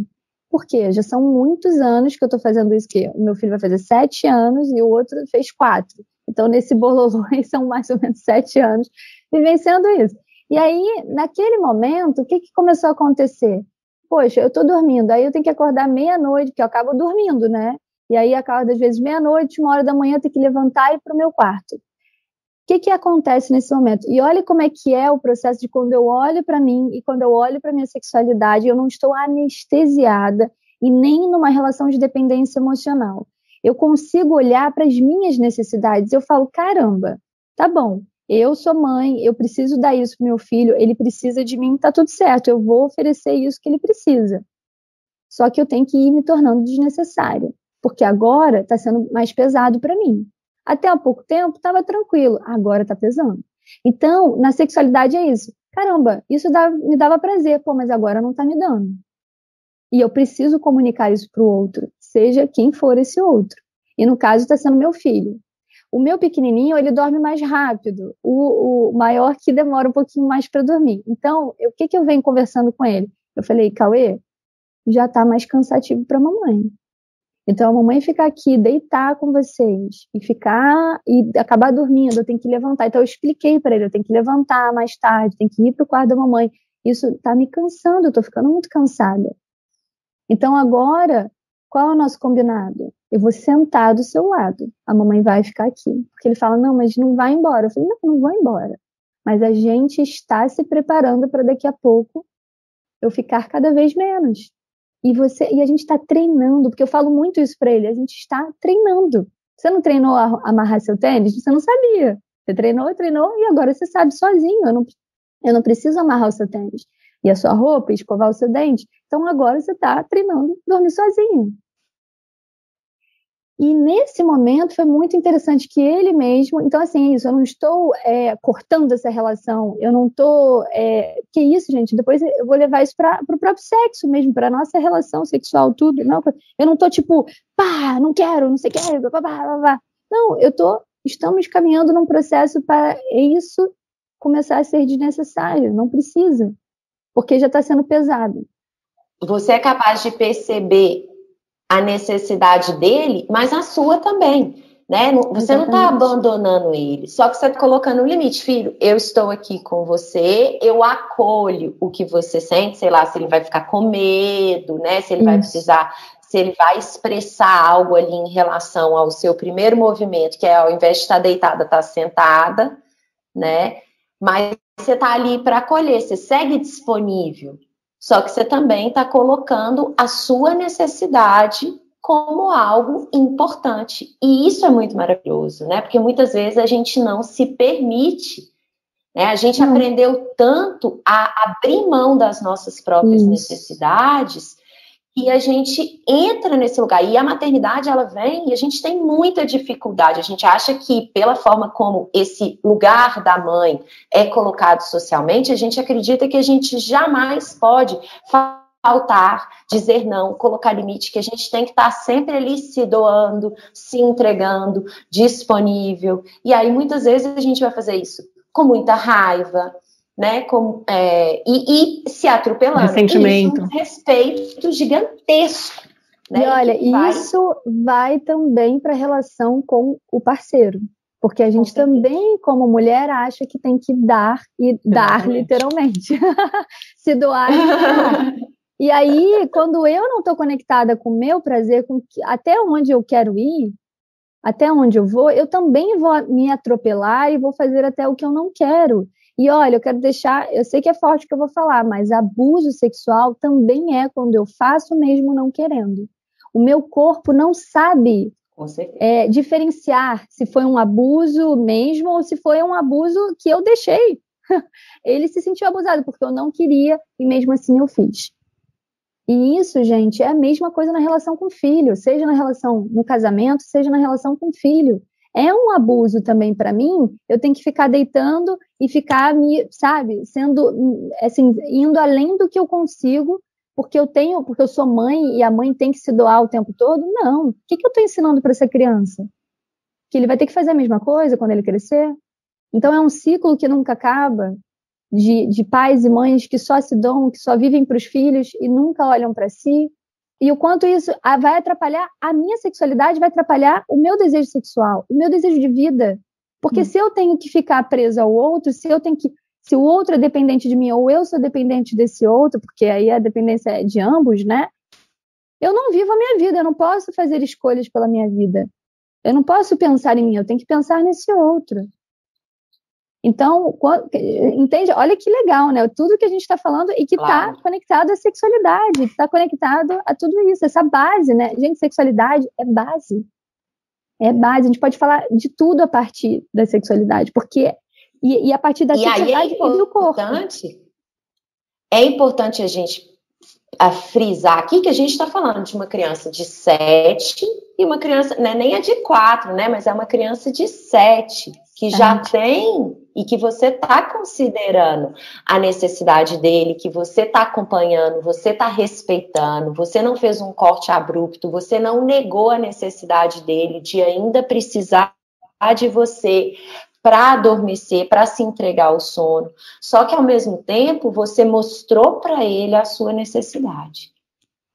Por quê? Já são muitos anos que eu estou fazendo isso, que o meu filho vai fazer 7 anos e o outro fez 4. Então, nesse bololô, são mais ou menos 7 anos vivenciando isso. E aí, naquele momento, o que começou a acontecer? Poxa, eu estou dormindo, aí eu tenho que acordar meia-noite, porque eu acabo dormindo, né? E aí, acordo às vezes meia-noite, 1h da manhã, eu tenho que levantar e ir para o meu quarto. O que acontece nesse momento? E olha como é que é o processo de quando eu olho para mim e quando eu olho para minha sexualidade, eu não estou anestesiada e nem numa relação de dependência emocional. Eu consigo olhar para as minhas necessidades. Eu falo, caramba, tá bom, eu sou mãe, eu preciso dar isso para meu filho, ele precisa de mim, tá tudo certo, eu vou oferecer isso que ele precisa. Só que eu tenho que ir me tornando desnecessária. porque agora está sendo mais pesado para mim. Até há pouco tempo estava tranquilo, agora está pesando. Então, na sexualidade é isso. Caramba, isso me dava prazer, pô, mas agora não está me dando. E eu preciso comunicar isso para o outro, seja quem for esse outro. E no caso está sendo meu filho. O meu pequenininho, ele dorme mais rápido. O maior que demora um pouquinho mais para dormir. Então, o que eu venho conversando com ele? Eu falei, Cauê, já está mais cansativo para a mamãe. Então, a mamãe ficar aqui, deitar com vocês e acabar dormindo, eu tenho que levantar. Então, eu expliquei para ele, eu tenho que levantar mais tarde, tenho que ir para o quarto da mamãe. Isso está me cansando, eu estou ficando muito cansada. Então, agora, qual é o nosso combinado? Eu vou sentar do seu lado, a mamãe vai ficar aqui. Porque ele fala, não, mas não vai embora. Eu falei, não vou embora. Mas a gente está se preparando para daqui a pouco eu ficar cada vez menos. E a gente está treinando, porque eu falo muito isso para ele, a gente está treinando. Você não treinou a amarrar seu tênis? Você não sabia. Você treinou e agora você sabe sozinho. Eu não preciso amarrar o seu tênis. E a sua roupa, escovar o seu dente. Então agora você está treinando dormir sozinho. E nesse momento foi muito interessante que ele mesmo... Então, assim, é isso, eu não estou cortando essa relação, eu não estou... que isso, gente? Depois eu vou levar isso para o próprio sexo mesmo, para a nossa relação sexual, tudo. Não, eu não estou tipo, pá, não quero, não sei o que, não, estamos caminhando num processo para isso começar a ser desnecessário, não precisa, porque já está sendo pesado. Você é capaz de perceber a necessidade dele, mas a sua também, né? Você não está abandonando ele, só que você está colocando um limite. Filho, eu estou aqui com você, eu acolho o que você sente, sei lá, se ele vai ficar com medo, né? Se ele vai precisar, se ele vai expressar algo ali em relação ao seu primeiro movimento, que é ao invés de estar deitada, estar sentada, né? Mas você está ali para acolher, você segue disponível. Só que você também está colocando a sua necessidade como algo importante. E isso é muito maravilhoso, né? Porque muitas vezes a gente não se permite, né? A gente aprendeu tanto a abrir mão das nossas próprias necessidades e a gente entra nesse lugar. E a maternidade, ela vem e a gente tem muita dificuldade. A gente acha que, pela forma como esse lugar da mãe é colocado socialmente, a gente acredita que a gente jamais pode faltar, dizer não, colocar limite, que a gente tem que estar sempre ali se doando, se entregando, disponível. E aí, muitas vezes, a gente vai fazer isso com muita raiva, né, e se atropelando. Ressentimento. Isso é um respeito gigantesco. Né? E olha, isso vai também para a relação com o parceiro. Porque a gente também, como mulher, acha que tem que dar, e dar literalmente. Se doar e dar. E aí, quando eu não estou conectada com o meu prazer, até onde eu quero ir, até onde eu vou, eu também vou me atropelar e vou fazer até o que eu não quero. E olha, eu quero deixar, eu sei que é forte o que eu vou falar, mas abuso sexual também é quando eu faço mesmo não querendo. O meu corpo não sabe diferenciar se foi um abuso mesmo ou se foi um abuso que eu deixei. Ele se sentiu abusado porque eu não queria e mesmo assim eu fiz. E isso, gente, é a mesma coisa na relação com o filho, seja na relação no casamento, seja na relação com o filho. É um abuso também para mim, eu tenho que ficar deitando e ficar, sendo, assim, indo além do que eu consigo, porque eu sou mãe e a mãe tem que se doar o tempo todo? Não. O que eu estou ensinando para essa criança? Que ele vai ter que fazer a mesma coisa quando ele crescer? Então é um ciclo que nunca acaba, de pais e mães que só se doam, que só vivem para os filhos e nunca olham para si. E o quanto isso vai atrapalhar a minha sexualidade, vai atrapalhar o meu desejo sexual, o meu desejo de vida. Porque se eu tenho que ficar presa ao outro, se o outro é dependente de mim ou eu sou dependente desse outro, porque aí a dependência é de ambos, né? Eu não vivo a minha vida, eu não posso fazer escolhas pela minha vida. Eu não posso pensar em mim, eu tenho que pensar nesse outro. Então, entende? Olha que legal, né? Tudo que a gente está falando e que está conectado à sexualidade, que está conectado a tudo isso, essa base, né? Gente, sexualidade é base. É base. A gente pode falar de tudo a partir da sexualidade, porque e a partir da sexualidade e do corpo. É importante a gente a frisar aqui que a gente está falando de uma criança de 7 e uma criança, né, nem é de 4, né, mas é uma criança de 7, que já tem e que você está considerando a necessidade dele, que você está acompanhando, você está respeitando, você não fez um corte abrupto, você não negou a necessidade dele de ainda precisar de você para adormecer, para se entregar ao sono. Só que, ao mesmo tempo, você mostrou para ele a sua necessidade.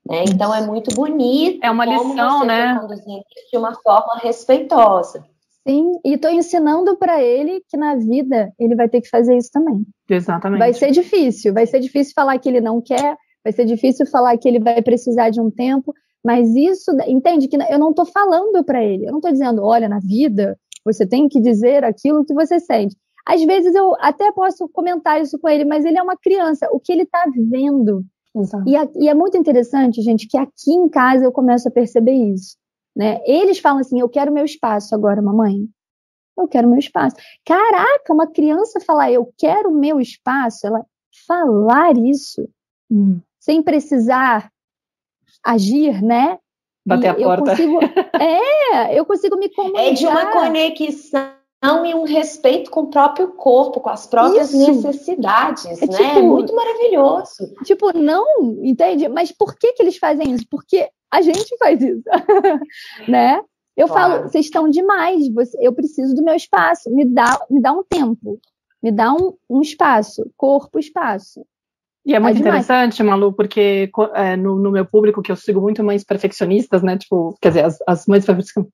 Né? Então, é muito bonito. É uma lição, né? Conduzindo de uma forma respeitosa. Sim, e estou ensinando para ele que na vida ele vai ter que fazer isso também. Exatamente. Vai ser difícil falar que ele não quer, vai ser difícil falar que ele vai precisar de um tempo, mas isso, entende que eu não estou falando para ele, eu não estou dizendo, olha, na vida você tem que dizer aquilo que você sente. Às vezes eu até posso comentar isso com ele, mas ele é uma criança, o que ele está vivendo. E é muito interessante, gente, que aqui em casa eu começo a perceber isso. Né? Eles falam assim, eu quero meu espaço agora, mamãe. Eu quero meu espaço. Caraca, uma criança falar eu quero meu espaço, ela falar isso, sem precisar agir, né? Bater a porta. Eu consigo me comunicar. É de uma conexão e um respeito com o próprio corpo, com as próprias necessidades, né? Tipo, é muito maravilhoso. Tipo, não, entende? Mas por que eles fazem isso? Porque a gente faz isso, né? Eu falo, vocês estão demais, eu preciso do meu espaço, me dá um tempo, me dá um espaço, corpo, espaço. E é muito interessante, Malu, porque no meu público, que eu sigo muito mães perfeccionistas, né, tipo, quer dizer, as mães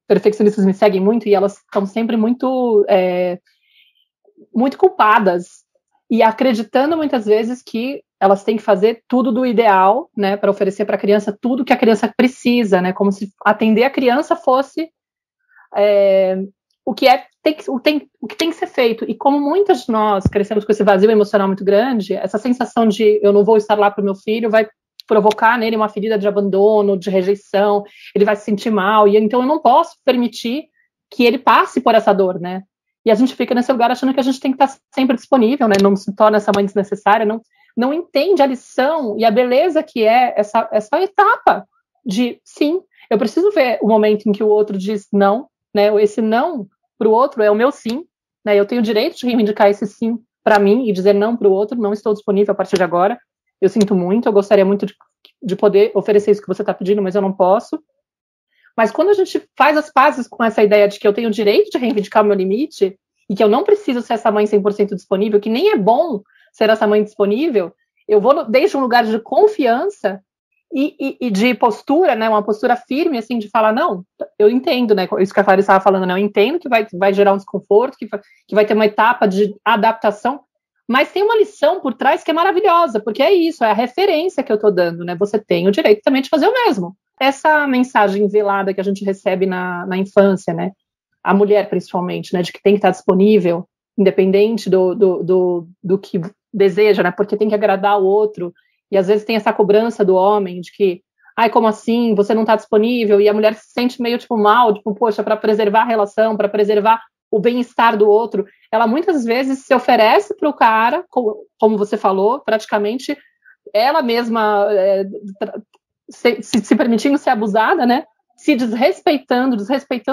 perfeccionistas me seguem muito e elas estão sempre muito culpadas e acreditando muitas vezes que elas têm que fazer tudo do ideal, né, para oferecer para a criança tudo que a criança precisa, né, como se atender a criança fosse o que tem que ser feito. E como muitas de nós crescemos com esse vazio emocional muito grande, essa sensação de eu não vou estar lá para o meu filho vai provocar nele uma ferida de abandono, de rejeição, ele vai se sentir mal, e então eu não posso permitir que ele passe por essa dor, né? E a gente fica nesse lugar achando que a gente tem que estar sempre disponível, né? Não se torna essa mãe desnecessária, não entende a lição e a beleza que é essa etapa de, sim, eu preciso ver o momento em que o outro diz não, né? Esse não para o outro é o meu sim, né? Eu tenho o direito de reivindicar esse sim para mim e dizer não para o outro, não estou disponível a partir de agora, eu sinto muito, eu gostaria muito de poder oferecer isso que você está pedindo, mas eu não posso. Mas quando a gente faz as pazes com essa ideia de que eu tenho o direito de reivindicar o meu limite e que eu não preciso ser essa mãe 100% disponível, que nem é bom ser essa mãe disponível, eu vou desde um lugar de confiança e de postura, né, uma postura firme, assim, de falar, não, eu entendo, né, isso que a Clarice estava falando, né, eu entendo que vai gerar um desconforto, que vai ter uma etapa de adaptação, mas tem uma lição por trás que é maravilhosa, porque é isso, é a referência que eu estou dando, né, você tem o direito também de fazer o mesmo. Essa mensagem velada que a gente recebe na infância, né, a mulher principalmente, né, de que tem que estar disponível, independente do que deseja, né, porque tem que agradar o outro, e às vezes tem essa cobrança do homem de que, ai, como assim, você não está disponível, e a mulher se sente meio, tipo, mal, tipo, poxa, para preservar a relação, para preservar o bem-estar do outro, ela muitas vezes se oferece para o cara, como você falou, praticamente ela mesma se permitindo ser abusada, né, se desrespeitando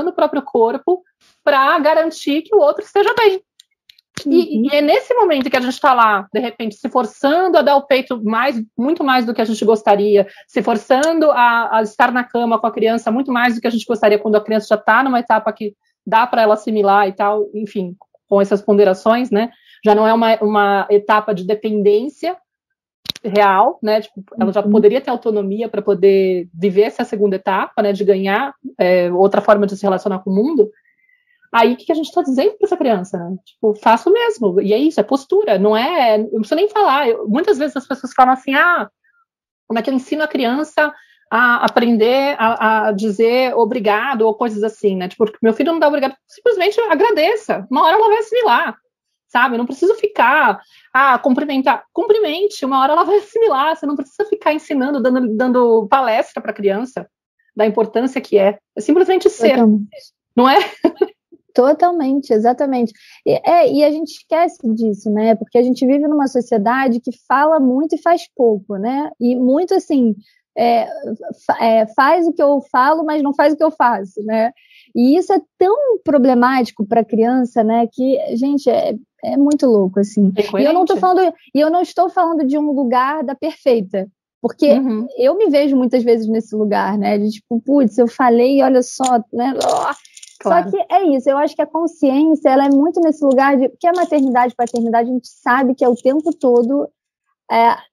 o próprio corpo para garantir que o outro esteja bem. E é nesse momento que a gente está lá, de repente, se forçando a dar o peito muito mais do que a gente gostaria, se forçando a estar na cama com a criança muito mais do que a gente gostaria, quando a criança já está numa etapa que dá para ela assimilar e tal, enfim, com essas ponderações, né? Já não é uma etapa de dependência real, né? Tipo, ela já poderia ter autonomia para poder viver essa segunda etapa, né? De ganhar outra forma de se relacionar com o mundo. Aí, o que a gente está dizendo para essa criança? Né? Tipo, faço mesmo. E é isso, é postura. Não não preciso nem falar. Muitas vezes as pessoas falam assim, como é que eu ensino a criança a aprender a dizer obrigado ou coisas assim, né? Tipo, meu filho não dá obrigado. Simplesmente agradeça. Uma hora ela vai assimilar, sabe? Não preciso ficar, cumprimentar. Cumprimente, uma hora ela vai assimilar. Você não precisa ficar ensinando, dando palestra para a criança da importância que é. É simplesmente ser. Não é? Totalmente, exatamente. E a gente esquece disso, né? Porque a gente vive numa sociedade que fala muito e faz pouco, né? E muito assim, faz o que eu falo, mas não faz o que eu faço, né? E isso é tão problemático para a criança, né? Que, gente, é muito louco, assim. E eu não estou falando de um lugar da perfeita, porque eu me vejo muitas vezes nesse lugar, né? De tipo, putz, eu falei, olha só, né? Claro. Só que é isso, eu acho que a consciência, ela é muito nesse lugar de que a maternidade, paternidade, a gente sabe que é o tempo todo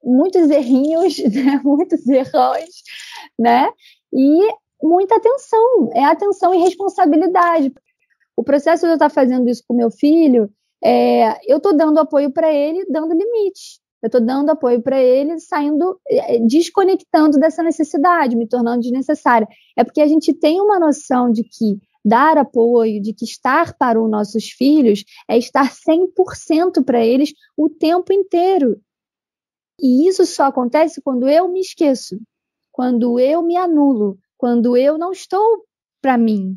muitos errinhos, né? Muitos erros, né? E muita atenção, atenção e responsabilidade. O processo de eu estar fazendo isso com meu filho, eu estou dando apoio para ele, dando limite. Eu estou dando apoio para ele, saindo, desconectando dessa necessidade, me tornando desnecessária. É porque a gente tem uma noção de que dar apoio, de que estar para os nossos filhos é estar 100% para eles o tempo inteiro. E isso só acontece quando eu me esqueço, quando eu me anulo, quando eu não estou para mim.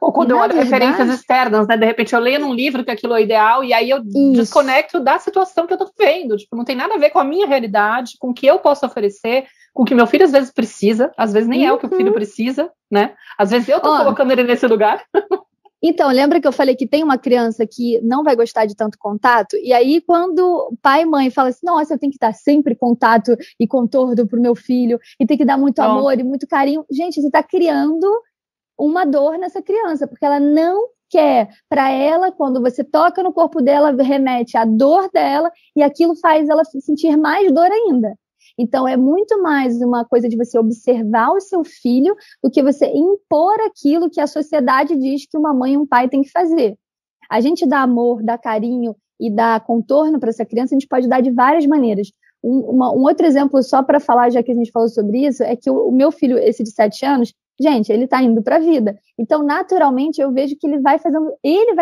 Ou quando eu olho referências externas, né? De repente eu leio num livro que aquilo é ideal e aí eu desconecto da situação que eu tô vendo. Tipo, não tem nada a ver com a minha realidade, com o que eu posso oferecer, com o que meu filho às vezes precisa, às vezes nem é o que o filho precisa, né? Às vezes eu tô colocando ele nesse lugar. Então, lembra que eu falei que tem uma criança que não vai gostar de tanto contato? E aí, quando pai e mãe falam assim, nossa, eu tenho que dar sempre contato e contorno pro meu filho, e tem que dar muito amor e muito carinho. Gente, você está criando uma dor nessa criança, porque ela não quer. Para ela, quando você toca no corpo dela, remete à dor dela, e aquilo faz ela sentir mais dor ainda. Então, é muito mais uma coisa de você observar o seu filho do que você impor aquilo que a sociedade diz que uma mãe e um pai têm que fazer. A gente dá amor, dá carinho e dá contorno para essa criança, a gente pode dar de várias maneiras. Um outro exemplo, só para falar, já que a gente falou sobre isso, é que o meu filho, esse de 7 anos, gente, ele está indo para a vida. Então, naturalmente, eu vejo que ele vai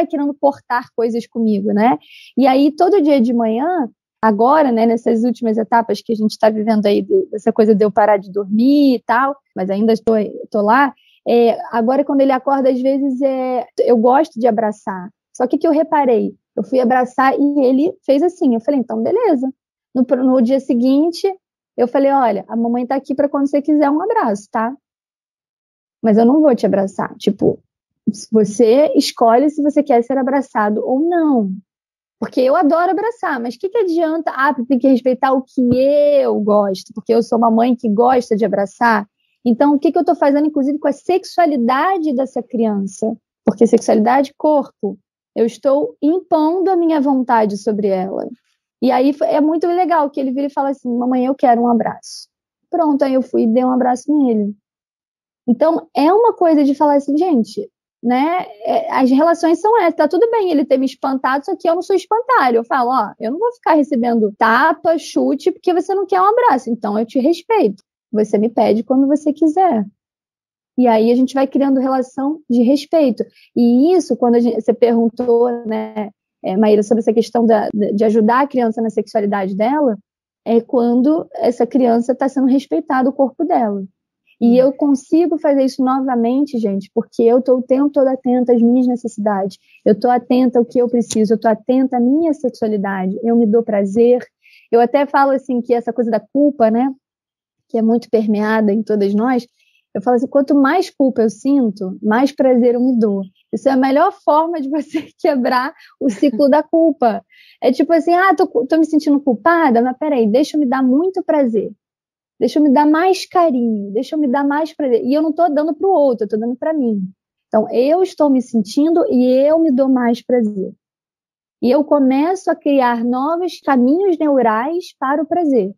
querendo cortar coisas comigo, né? E aí, todo dia de manhã, agora, né, nessas últimas etapas que a gente está vivendo aí, dessa coisa de eu parar de dormir e tal, mas ainda estou lá, agora quando ele acorda, às vezes eu gosto de abraçar. Só que eu reparei, eu fui abraçar e ele fez assim, eu falei, então beleza. No dia seguinte, eu falei, olha, a mamãe está aqui para quando você quiser um abraço, tá? Mas eu não vou te abraçar. Tipo, você escolhe se você quer ser abraçado ou não. Porque eu adoro abraçar, mas o que adianta? Tem que respeitar o que eu gosto, porque eu sou uma mãe que gosta de abraçar. Então, o que eu estou fazendo, inclusive, com a sexualidade dessa criança? Porque sexualidade, corpo. Eu estou impondo a minha vontade sobre ela. E aí é muito legal que ele vira e fala assim, mamãe, eu quero um abraço. Pronto, aí eu fui e dei um abraço nele. Então, é uma coisa de falar assim, gente, né? As relações são essas, tá tudo bem ele ter me espantado, só que eu não sou espantalho. Eu falo, eu não vou ficar recebendo tapa, chute, porque você não quer um abraço. Então, eu te respeito. Você me pede quando você quiser. E aí a gente vai criando relação de respeito. E isso, quando você perguntou, né, Maíra, sobre essa questão de ajudar a criança na sexualidade dela, é quando essa criança está sendo respeitada o corpo dela. E eu consigo fazer isso novamente, gente, porque eu estou o tempo todo atenta às minhas necessidades. Eu estou atenta ao que eu preciso, eu estou atenta à minha sexualidade. Eu me dou prazer. Eu até falo assim que essa coisa da culpa, né, que é muito permeada em todas nós, eu falo assim, quanto mais culpa eu sinto, mais prazer eu me dou. Isso é a melhor forma de você quebrar o ciclo da culpa. É tipo assim, tô me sentindo culpada, mas peraí, deixa eu me dar muito prazer. Deixa eu me dar mais carinho, deixa eu me dar mais prazer. E eu não estou dando para o outro, eu estou dando para mim. Então, eu estou me sentindo e eu me dou mais prazer. E eu começo a criar novos caminhos neurais para o prazer.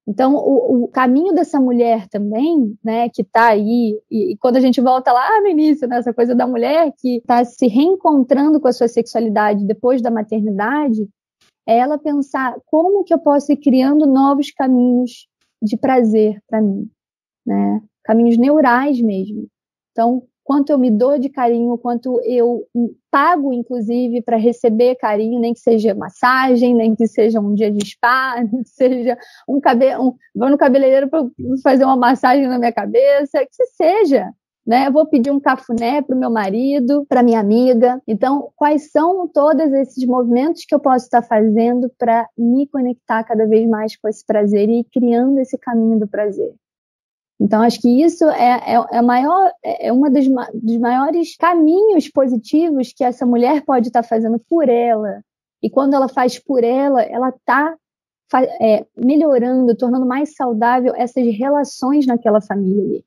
Então, o caminho dessa mulher também, né, que está aí, e quando a gente volta lá no início, nessa coisa da mulher que está se reencontrando com a sua sexualidade depois da maternidade, é ela pensar como que eu posso ir criando novos caminhos de prazer para mim, né? Caminhos neurais mesmo. Então, quanto eu me dou de carinho, quanto eu pago, inclusive, para receber carinho, nem que seja massagem, nem que seja um dia de spa, nem que seja vou no cabeleireiro para fazer uma massagem na minha cabeça, que seja. né? Eu vou pedir um cafuné para o meu marido, para minha amiga. Então, quais são todos esses movimentos que eu posso estar fazendo para me conectar cada vez mais com esse prazer e ir criando esse caminho do prazer? Então, acho que isso é uma dos maiores caminhos positivos que essa mulher pode estar fazendo por ela. E quando ela faz por ela está melhorando, tornando mais saudável essas relações naquela família.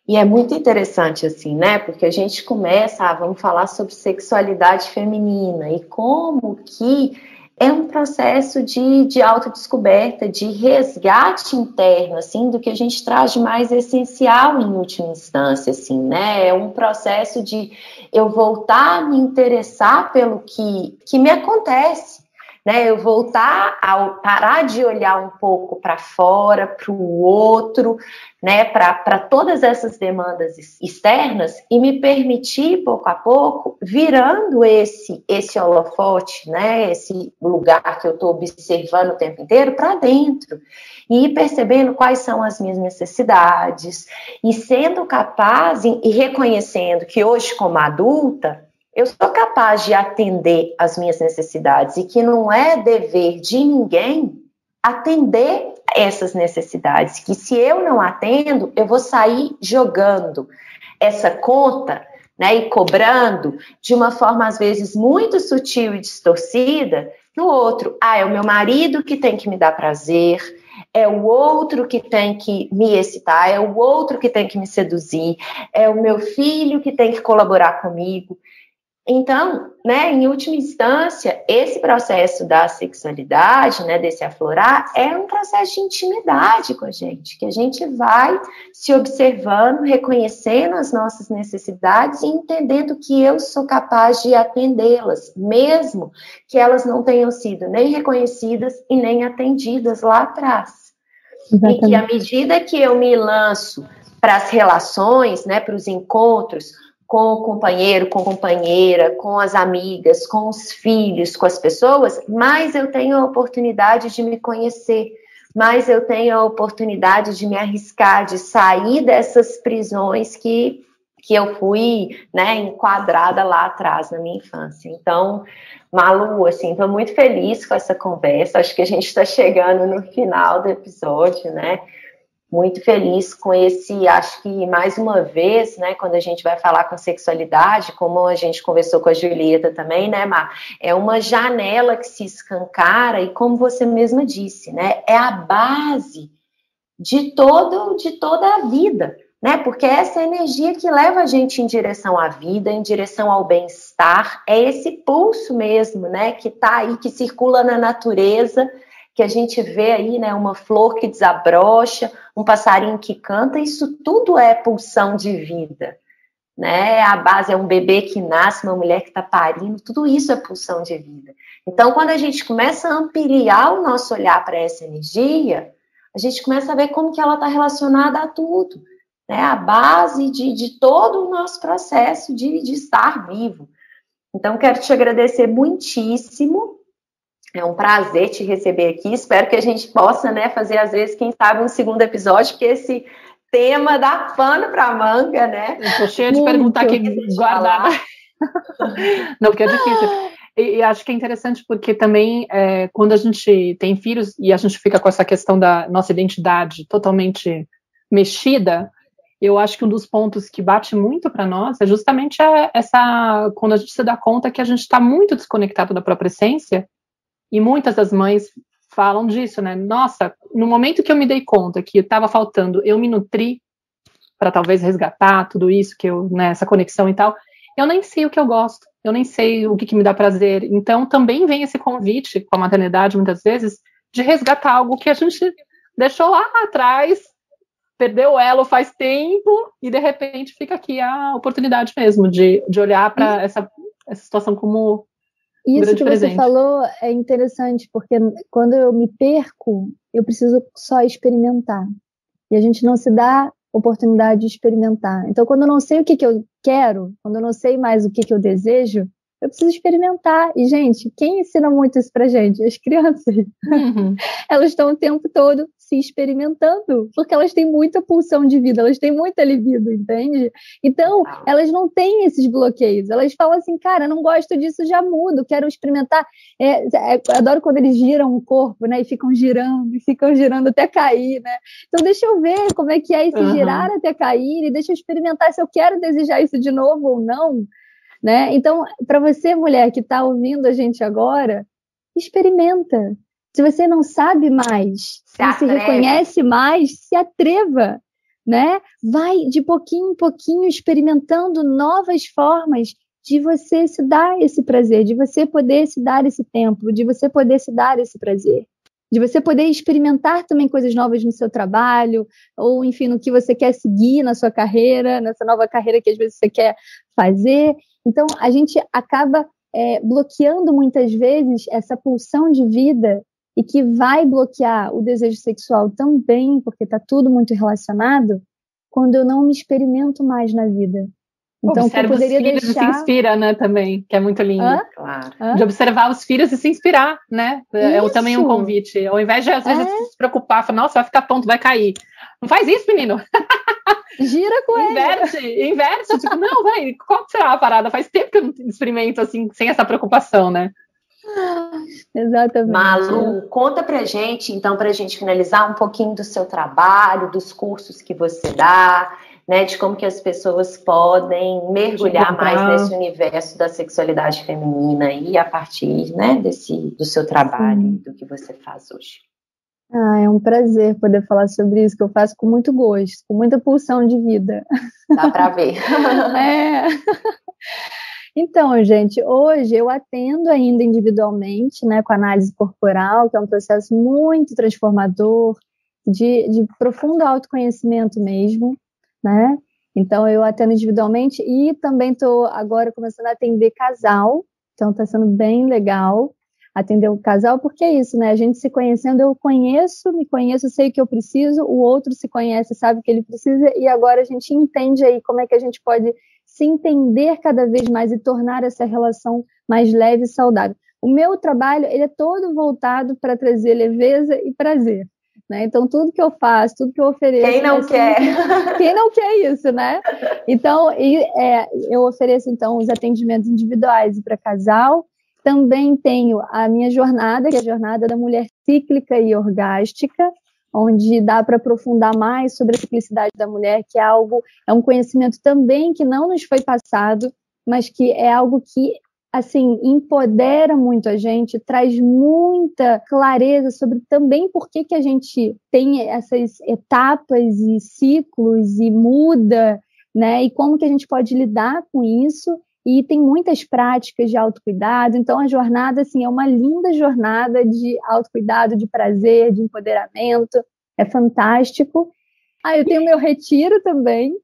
E é muito interessante, assim, né? Porque a gente começa, vamos falar sobre sexualidade feminina e como que é um processo de autodescoberta, de resgate interno, assim, do que a gente traz de mais essencial em última instância, assim, né? É um processo de eu voltar a me interessar pelo que me acontece, né? Eu voltar a parar de olhar um pouco para fora, para o outro, né? Para todas essas demandas externas e me permitir, pouco a pouco, virando esse holofote, né? Esse lugar que eu estou observando o tempo inteiro para dentro e ir percebendo quais são as minhas necessidades e sendo capaz e reconhecendo que hoje, como adulta, eu sou capaz de atender as minhas necessidades e que não é dever de ninguém atender essas necessidades, que se eu não atendo, eu vou sair jogando essa conta, né, e cobrando de uma forma, às vezes, muito sutil e distorcida no outro. É o meu marido que tem que me dar prazer, é o outro que tem que me excitar, é o outro que tem que me seduzir, é o meu filho que tem que colaborar comigo. Então, né, em última instância, esse processo da sexualidade, né, desse aflorar, é um processo de intimidade com a gente, que a gente vai se observando, reconhecendo as nossas necessidades e entendendo que eu sou capaz de atendê-las, mesmo que elas não tenham sido nem reconhecidas e nem atendidas lá atrás. Exatamente. E que à medida que eu me lanço para as relações, né, para os encontros, com o companheiro, com a companheira, com as amigas, com os filhos, com as pessoas, mais eu tenho a oportunidade de me conhecer, mais eu tenho a oportunidade de me arriscar, de sair dessas prisões que eu fui, né, enquadrada lá atrás na minha infância. Então, Malu, assim, estou muito feliz com essa conversa, acho que a gente está chegando no final do episódio, né? Muito feliz com esse, acho que mais uma vez, né, quando a gente vai falar com sexualidade, como a gente conversou com a Julieta também, né, Mar, é uma janela que se escancara e como você mesma disse, né, é a base de toda a vida, né, porque essa energia que leva a gente em direção à vida, em direção ao bem-estar, é esse pulso mesmo, né, que tá aí, que circula na natureza, que a gente vê aí, né, uma flor que desabrocha, um passarinho que canta, isso tudo é pulsão de vida, né? A base é um bebê que nasce, uma mulher que está parindo, tudo isso é pulsão de vida. Então, quando a gente começa a ampliar o nosso olhar para essa energia, a gente começa a ver como que ela está relacionada a tudo, né? A base de todo o nosso processo de estar vivo. Então, quero te agradecer muitíssimo. É um prazer te receber aqui. Espero que a gente possa, né, fazer, às vezes, quem sabe, um segundo episódio, porque esse tema dá pano para manga, né? Eu tô cheia de perguntar aqui guardada. Não, porque é difícil. E acho que é interessante porque também, quando a gente tem filhos e a gente fica com essa questão da nossa identidade totalmente mexida, eu acho que um dos pontos que bate muito para nós é justamente quando a gente se dá conta que a gente está muito desconectado da própria essência. E muitas das mães falam disso, né? Nossa, no momento que eu me dei conta que estava faltando, eu me nutri para talvez resgatar tudo isso, né, essa conexão e tal, eu nem sei o que eu gosto, eu nem sei o que me dá prazer. Então, também vem esse convite, com a maternidade, muitas vezes, de resgatar algo que a gente deixou lá atrás, perdeu o elo faz tempo, e de repente fica aqui a oportunidade mesmo de olhar para essa situação como isso que você falou é interessante, porque quando eu me perco, eu preciso só experimentar. E a gente não se dá oportunidade de experimentar. Então, quando eu não sei o que eu quero, quando eu não sei mais o que eu desejo, eu preciso experimentar. E, gente, quem ensina muito isso pra gente? As crianças. Elas estão o tempo todo se experimentando, porque elas têm muita pulsão de vida, elas têm muita libido, entende? Então, elas não têm esses bloqueios. Elas falam assim, cara, não gosto disso, já mudo, quero experimentar. Adoro quando eles giram o corpo, né? E ficam girando até cair, né? Então, deixa eu ver como é que é esse girar até cair, e deixa eu experimentar se eu quero desejar isso de novo ou não, né? Então, para você, mulher, que está ouvindo a gente agora, experimenta. Se você não sabe mais, se você reconhece mais, se atreva, né? Vai de pouquinho em pouquinho experimentando novas formas de você se dar esse prazer, de você poder se dar esse tempo, de você poder se dar esse prazer, de você poder experimentar também coisas novas no seu trabalho, ou, enfim, no que você quer seguir na sua carreira, nessa nova carreira que às vezes você quer fazer. Então, a gente acaba bloqueando muitas vezes essa pulsão de vida e que vai bloquear o desejo sexual também, porque está tudo muito relacionado, quando eu não me experimento mais na vida. Então, observa os filhos e se inspira, né, também, que é muito lindo. Claro. De observar os filhos e se inspirar, né? É também um convite. Ao invés de, às vezes, se preocupar, falar, nossa, vai ficar tonto, vai cair. Não faz isso, menino. Gira com ele. Inverte. Tipo, não, vai, qual será a parada? Faz tempo que eu não experimento, assim, sem essa preocupação, né? Exatamente. Malu, conta pra gente, então, pra gente finalizar um pouquinho do seu trabalho, dos cursos que você dá, né, de como que as pessoas podem mergulhar mais nesse universo da sexualidade feminina e a partir, né, do seu trabalho, do que você faz hoje. É um prazer poder falar sobre isso, que eu faço com muito gosto, com muita pulsão de vida. Dá pra ver. Então, gente, hoje eu atendo ainda individualmente, né, com análise corporal, que é um processo muito transformador, de profundo autoconhecimento mesmo, né? Então, eu atendo individualmente e também estou agora começando a atender casal, então está sendo bem legal atender o casal, porque é isso, né? A gente se conhecendo, eu me conheço, sei o que eu preciso, o outro se conhece, sabe o que ele precisa, e agora a gente entende aí como é que a gente pode se entender cada vez mais e tornar essa relação mais leve e saudável. O meu trabalho, ele é todo voltado para trazer leveza e prazer, né? Então, tudo que eu faço, tudo que eu ofereço... Quem não quer? Quem não quer isso, né? Então, eu ofereço, então, os atendimentos individuais para casal. Também tenho a minha jornada, que é a jornada da mulher cíclica e orgástica, onde dá para aprofundar mais sobre a ciclicidade da mulher, que é um conhecimento também que não nos foi passado, mas que é algo que, assim, empodera muito a gente, traz muita clareza sobre também por que a gente tem essas etapas e ciclos e muda, né? E como que a gente pode lidar com isso. E tem muitas práticas de autocuidado, então a jornada, assim, é uma linda jornada de autocuidado, de prazer, de empoderamento, é fantástico. Eu tenho meu retiro também,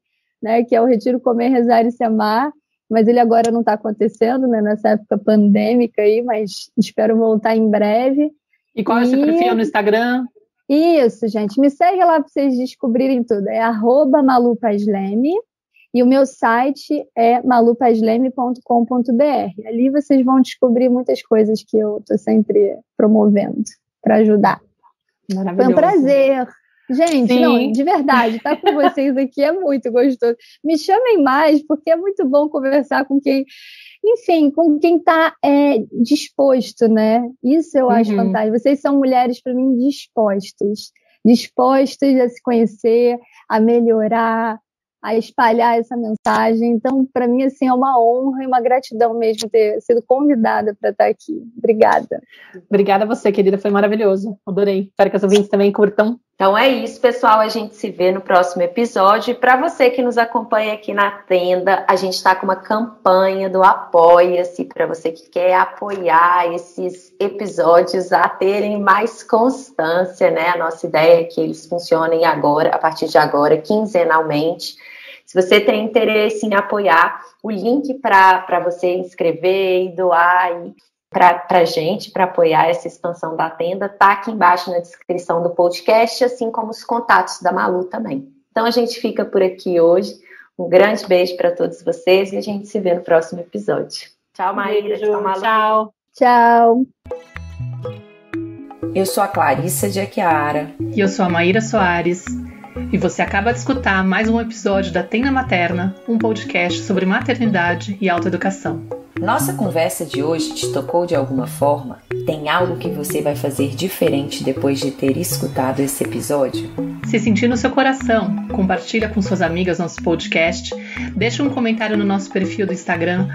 né, que é o Retiro Comer, Rezar e Se Amar, mas ele agora não está acontecendo, né, nessa época pandêmica aí, mas espero voltar em breve. E qual é o seu perfil no Instagram? Isso, gente, me segue lá para vocês descobrirem tudo, é @malupasleme. E o meu site é malupasleme.com.br. Ali vocês vão descobrir muitas coisas que eu estou sempre promovendo para ajudar. Foi um prazer. Gente, não, de verdade, estar com vocês aqui é muito gostoso. Me chamem mais, porque é muito bom conversar com quem, enfim, com quem está disposto, né? Isso eu acho fantástico. Vocês são mulheres, para mim, dispostas a se conhecer, a melhorar, a espalhar essa mensagem. Então, para mim, assim, é uma honra e uma gratidão mesmo ter sido convidada para estar aqui. Obrigada. Obrigada a você, querida, foi maravilhoso. Adorei. Espero que os ouvintes também curtam. Então é isso, pessoal. A gente se vê no próximo episódio. E para você que nos acompanha aqui na tenda, a gente está com uma campanha do Apoia-se, para você que quer apoiar esses episódios a terem mais constância, né? A nossa ideia é que eles funcionem agora, a partir de agora, quinzenalmente. Se você tem interesse em apoiar, o link para você inscrever e doar para a gente, para apoiar essa expansão da tenda, está aqui embaixo na descrição do podcast, assim como os contatos da Malu também. Então a gente fica por aqui hoje. Um grande beijo para todos vocês e a gente se vê no próximo episódio. Tchau, Maíra. Beijo, Tchau, Malu. tchau. Tchau. Eu sou a Clarissa de Aquiara. E eu sou a Maíra Soares. E você acaba de escutar mais um episódio da Tenda Materna, um podcast sobre maternidade e autoeducação. Nossa conversa de hoje te tocou de alguma forma? Tem algo que você vai fazer diferente depois de ter escutado esse episódio? Se sentir no seu coração, compartilha com suas amigas nosso podcast, deixa um comentário no nosso perfil do Instagram,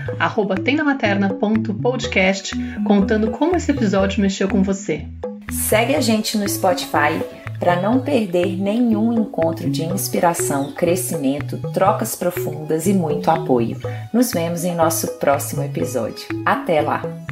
@tendamaterna.podcast, contando como esse episódio mexeu com você. Segue a gente no Spotify para não perder nenhum encontro de inspiração, crescimento, trocas profundas e muito apoio. Nos vemos em nosso próximo episódio. Até lá!